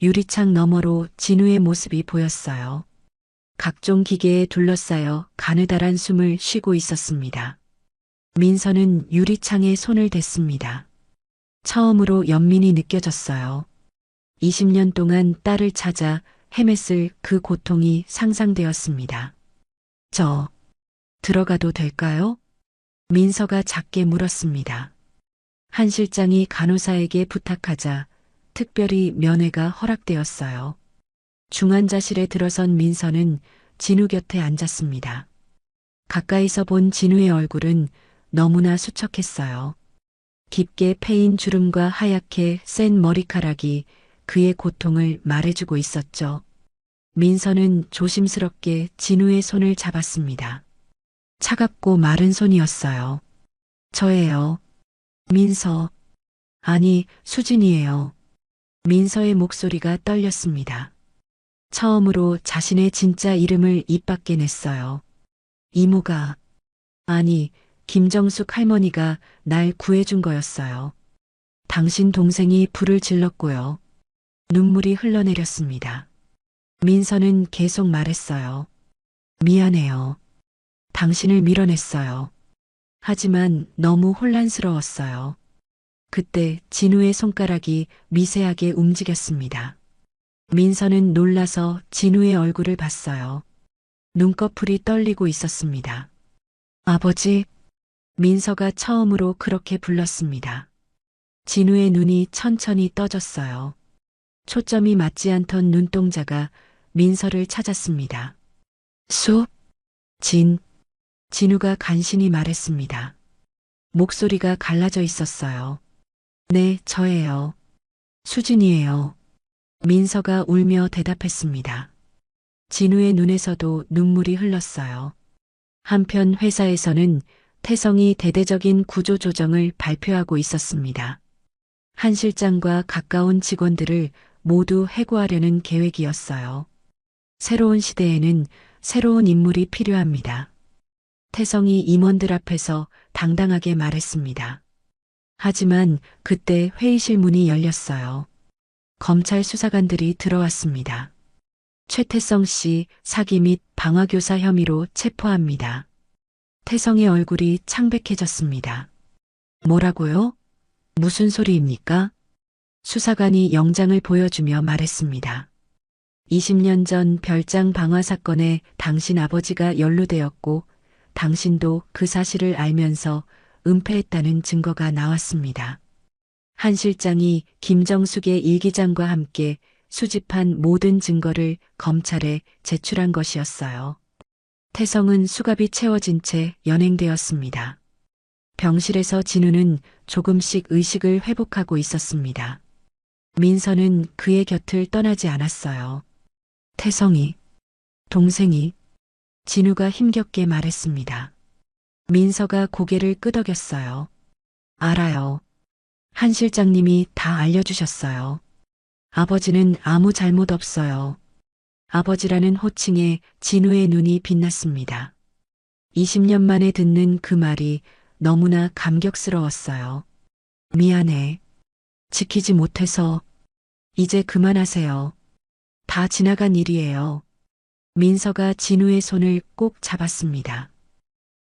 유리창 너머로 진우의 모습이 보였어요. 각종 기계에 둘러싸여 가느다란 숨을 쉬고 있었습니다. 민서는 유리창에 손을 댔습니다. 처음으로 연민이 느껴졌어요. 20년 동안 딸을 찾아 헤맸을 그 고통이 상상되었습니다. 저, 들어가도 될까요? 민서가 작게 물었습니다. 한 실장이 간호사에게 부탁하자 특별히 면회가 허락되었어요. 중환자실에 들어선 민서는 진우 곁에 앉았습니다. 가까이서 본 진우의 얼굴은 너무나 수척했어요. 깊게 패인 주름과 하얗게 센 머리카락이 그의 고통을 말해주고 있었죠. 민서는 조심스럽게 진우의 손을 잡았습니다. 차갑고 마른 손이었어요. 저예요. 민서. 아니, 수진이에요. 민서의 목소리가 떨렸습니다. 처음으로 자신의 진짜 이름을 입 밖에 냈어요. 이모가, 아니, 김정숙 할머니가 날 구해준 거였어요. 당신 동생이 불을 질렀고요. 눈물이 흘러내렸습니다. 민서는 계속 말했어요. 미안해요. 당신을 밀어냈어요. 하지만 너무 혼란스러웠어요. 그때 진우의 손가락이 미세하게 움직였습니다. 민서는 놀라서 진우의 얼굴을 봤어요. 눈꺼풀이 떨리고 있었습니다. 아버지, 민서가 처음으로 그렇게 불렀습니다. 진우의 눈이 천천히 떠졌어요. 초점이 맞지 않던 눈동자가 민서를 찾았습니다. 수, 진우가 간신히 말했습니다. 목소리가 갈라져 있었어요. 네, 저예요. 수진이에요. 민서가 울며 대답했습니다. 진우의 눈에서도 눈물이 흘렀어요. 한편 회사에서는 태성이 대대적인 구조조정을 발표하고 있었습니다. 한 실장과 가까운 직원들을 모두 해고하려는 계획이었어요. 새로운 시대에는 새로운 인물이 필요합니다. 태성이 임원들 앞에서 당당하게 말했습니다. 하지만 그때 회의실 문이 열렸어요. 검찰 수사관들이 들어왔습니다. 최태성 씨 사기 및 방화교사 혐의로 체포합니다. 태성의 얼굴이 창백해졌습니다. 뭐라고요? 무슨 소리입니까? 수사관이 영장을 보여주며 말했습니다. 20년 전 별장 방화 사건에 당신 아버지가 연루되었고 당신도 그 사실을 알면서 은폐했다는 증거가 나왔습니다. 한 실장이 김정숙의 일기장과 함께 수집한 모든 증거를 검찰에 제출한 것이었어요. 태성은 수갑이 채워진 채 연행되었습니다. 병실에서 진우는 조금씩 의식을 회복하고 있었습니다. 민서는 그의 곁을 떠나지 않았어요. 태성이, 동생이, 진우가 힘겹게 말했습니다. 민서가 고개를 끄덕였어요. 알아요. 한 실장님이 다 알려주셨어요. 아버지는 아무 잘못 없어요. 아버지라는 호칭에 진우의 눈이 빛났습니다. 20년 만에 듣는 그 말이 너무나 감격스러웠어요. 미안해. 지키지 못해서. 이제 그만하세요. 다 지나간 일이에요. 민서가 진우의 손을 꼭 잡았습니다.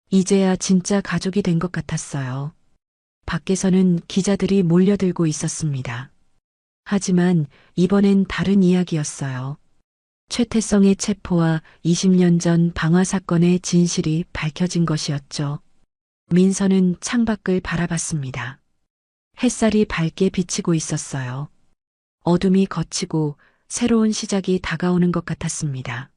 이제야 진짜 가족이 된 것 같았어요. 밖에서는 기자들이 몰려들고 있었습니다. 하지만 이번엔 다른 이야기였어요. 최태성의 체포와 20년 전 방화 사건의 진실이 밝혀진 것이었죠. 민서는 창밖을 바라봤습니다. 햇살이 밝게 비치고 있었어요. 어둠이 걷히고 새로운 시작이 다가오는 것 같았습니다.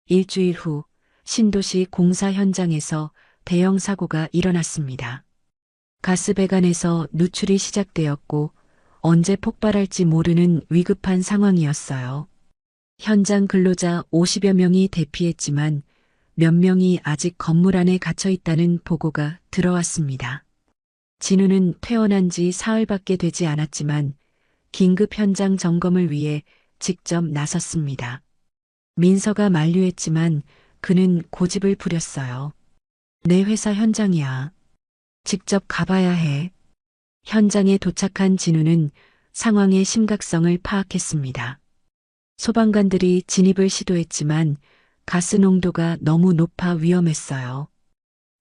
일주일 후 신도시 공사 현장에서 대형 사고가 일어났습니다. 가스배관에서 누출이 시작되었고 언제 폭발할지 모르는 위급한 상황이었어요. 현장 근로자 50여 명이 대피했지만 몇 명이 아직 건물 안에 갇혀 있다는 보고가 들어왔습니다. 진우는 퇴원한 지 사흘밖에 되지 않았지만 긴급 현장 점검을 위해 직접 나섰습니다. 민서가 만류했지만 그는 고집을 부렸어요. 내 회사 현장이야. 직접 가봐야 해. 현장에 도착한 진우는 상황의 심각성을 파악했습니다. 소방관들이 진입을 시도했지만 가스 농도가 너무 높아 위험했어요.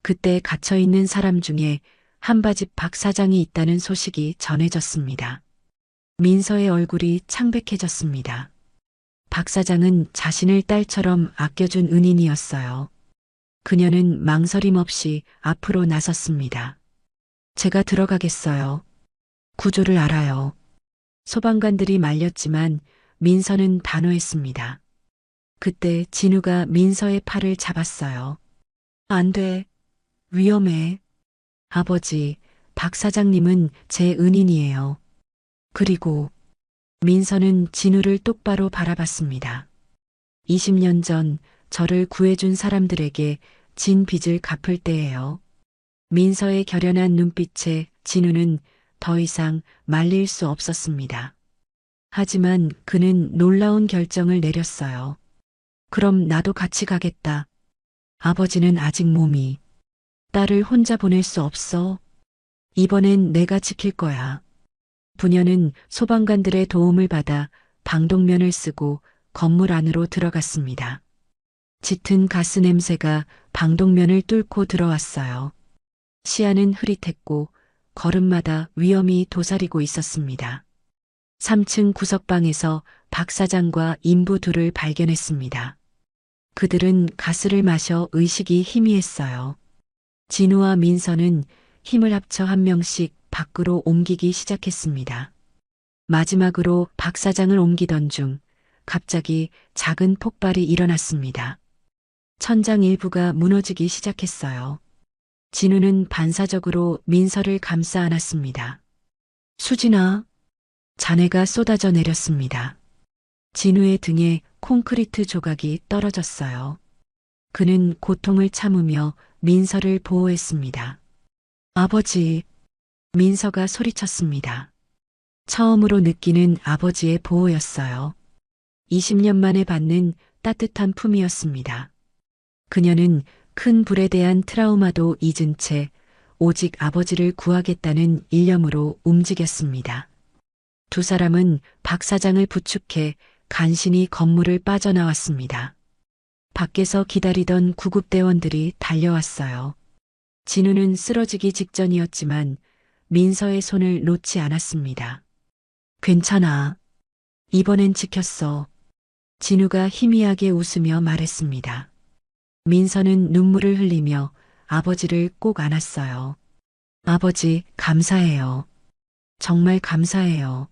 그때 갇혀있는 사람 중에 한바집 박 사장이 있다는 소식이 전해졌습니다. 민서의 얼굴이 창백해졌습니다. 박 사장은 자신을 딸처럼 아껴준 은인이었어요. 그녀는 망설임 없이 앞으로 나섰습니다. 제가 들어가겠어요. 구조를 알아요. 소방관들이 말렸지만 민서는 단호했습니다. 그때 진우가 민서의 팔을 잡았어요. 안 돼. 위험해. 아버지, 박 사장님은 제 은인이에요. 그리고 민서는 진우를 똑바로 바라봤습니다. 20년 전 저를 구해준 사람들에게 진 빚을 갚을 때예요. 민서의 결연한 눈빛에 진우는 더 이상 말릴 수 없었습니다. 하지만 그는 놀라운 결정을 내렸어요. 그럼 나도 같이 가겠다. 아버지는 아직 몸이. 딸을 혼자 보낼 수 없어. 이번엔 내가 지킬 거야. 부녀는 소방관들의 도움을 받아 방독면을 쓰고 건물 안으로 들어갔습니다. 짙은 가스 냄새가 방독면을 뚫고 들어왔어요. 시야는 흐릿했고 걸음마다 위험이 도사리고 있었습니다. 3층 구석방에서 박 사장과 인부 둘을 발견했습니다. 그들은 가스를 마셔 의식이 희미했어요. 진우와 민서는 힘을 합쳐 한 명씩 밖으로 옮기기 시작했습니다. 마지막으로 박 사장을 옮기던 중 갑자기 작은 폭발이 일어났습니다. 천장 일부가 무너지기 시작했어요. 진우는 반사적으로 민서를 감싸 안았습니다. 수진아, 잔해가 쏟아져 내렸습니다. 진우의 등에 콘크리트 조각이 떨어졌어요. 그는 고통을 참으며 민서를 보호했습니다. 아버지, 민서가 소리쳤습니다. 처음으로 느끼는 아버지의 보호였어요. 20년 만에 받는 따뜻한 품이었습니다. 그녀는 큰 불에 대한 트라우마도 잊은 채 오직 아버지를 구하겠다는 일념으로 움직였습니다. 두 사람은 박 사장을 부축해 간신히 건물을 빠져나왔습니다. 밖에서 기다리던 구급대원들이 달려왔어요. 진우는 쓰러지기 직전이었지만 민서의 손을 놓지 않았습니다. 괜찮아. 이번엔 지켰어. 진우가 희미하게 웃으며 말했습니다. 민서는 눈물을 흘리며 아버지를 꼭 안았어요. 아버지, 감사해요. 정말 감사해요.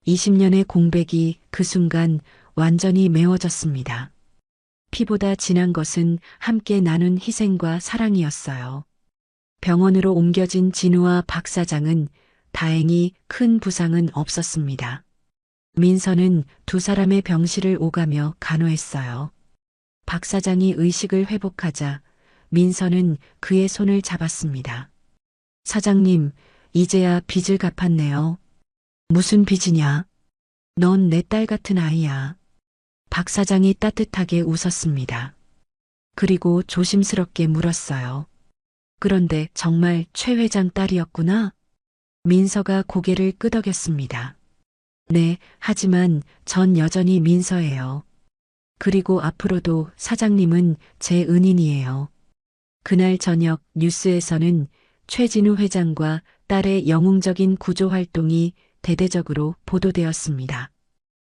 20년의 공백이 그 순간 완전히 메워졌습니다. 피보다 진한 것은 함께 나눈 희생과 사랑이었어요. 병원으로 옮겨진 진우와 박 사장은 다행히 큰 부상은 없었습니다. 민서는 두 사람의 병실을 오가며 간호했어요. 박 사장이 의식을 회복하자 민서는 그의 손을 잡았습니다. 사장님, 이제야 빚을 갚았네요. 무슨 빚이냐? 넌 내 딸 같은 아이야. 박 사장이 따뜻하게 웃었습니다. 그리고 조심스럽게 물었어요. 그런데 정말 최 회장 딸이었구나? 민서가 고개를 끄덕였습니다. 네, 하지만 전 여전히 민서예요. 그리고 앞으로도 사장님은 제 은인이에요. 그날 저녁 뉴스에서는 최진우 회장과 딸의 영웅적인 구조 활동이 대대적으로 보도되었습니다.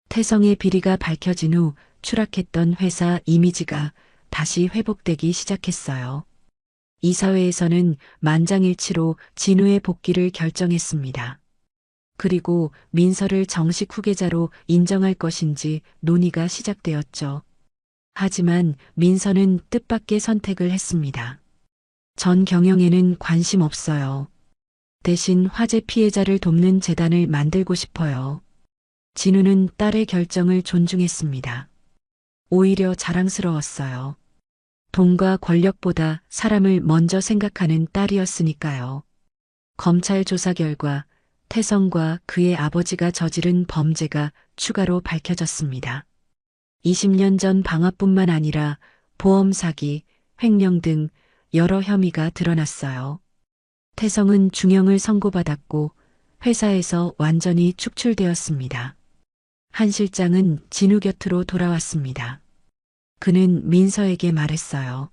태성의 비리가 밝혀진 후 추락했던 회사 이미지가 다시 회복되기 시작했어요. 이사회에서는 만장일치로 진우의 복귀를 결정했습니다. 그리고 민서를 정식 후계자로 인정할 것인지 논의가 시작되었죠. 하지만 민서는 뜻밖의 선택을 했습니다. 전 경영에는 관심 없어요. 대신 화재 피해자를 돕는 재단을 만들고 싶어요. 진우는 딸의 결정을 존중했습니다. 오히려 자랑스러웠어요. 돈과 권력보다 사람을 먼저 생각하는 딸이었으니까요. 검찰 조사 결과 태성과 그의 아버지가 저지른 범죄가 추가로 밝혀졌습니다. 20년 전 방화뿐만 아니라 보험 사기, 횡령 등 여러 혐의가 드러났어요. 태성은 중형을 선고받았고 회사에서 완전히 축출되었습니다. 한 실장은 진우 곁으로 돌아왔습니다. 그는 민서에게 말했어요.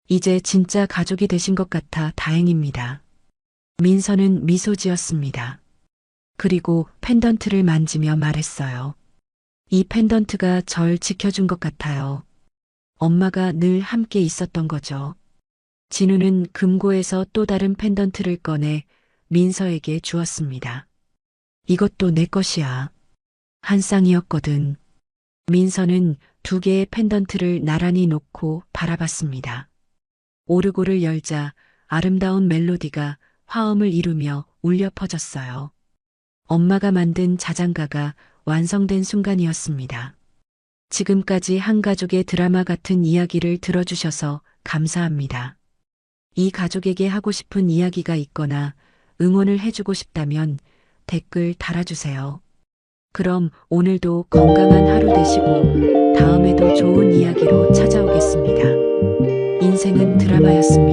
이제 진짜 가족이 되신 것 같아 다행입니다. 민서는 미소 지었습니다. 그리고 펜던트를 만지며 말했어요. 이 펜던트가 절 지켜준 것 같아요. 엄마가 늘 함께 있었던 거죠. 진우는 금고에서 또 다른 펜던트를 꺼내 민서에게 주었습니다. 이것도 내 것이야. 한 쌍이었거든. 민서는 두 개의 펜던트를 나란히 놓고 바라봤습니다. 오르골을 열자 아름다운 멜로디가 화음을 이루며 울려 퍼졌어요. 엄마가 만든 자장가가 완성된 순간이었습니다. 지금까지 한 가족의 드라마 같은 이야기를 들어주셔서 감사합니다. 이 가족에게 하고 싶은 이야기가 있거나 응원을 해주고 싶다면 댓글 달아주세요. 그럼 오늘도 건강한 하루 되시고 다음에도 좋은 이야기로 찾아오겠습니다. 인생은 드라마였습니다.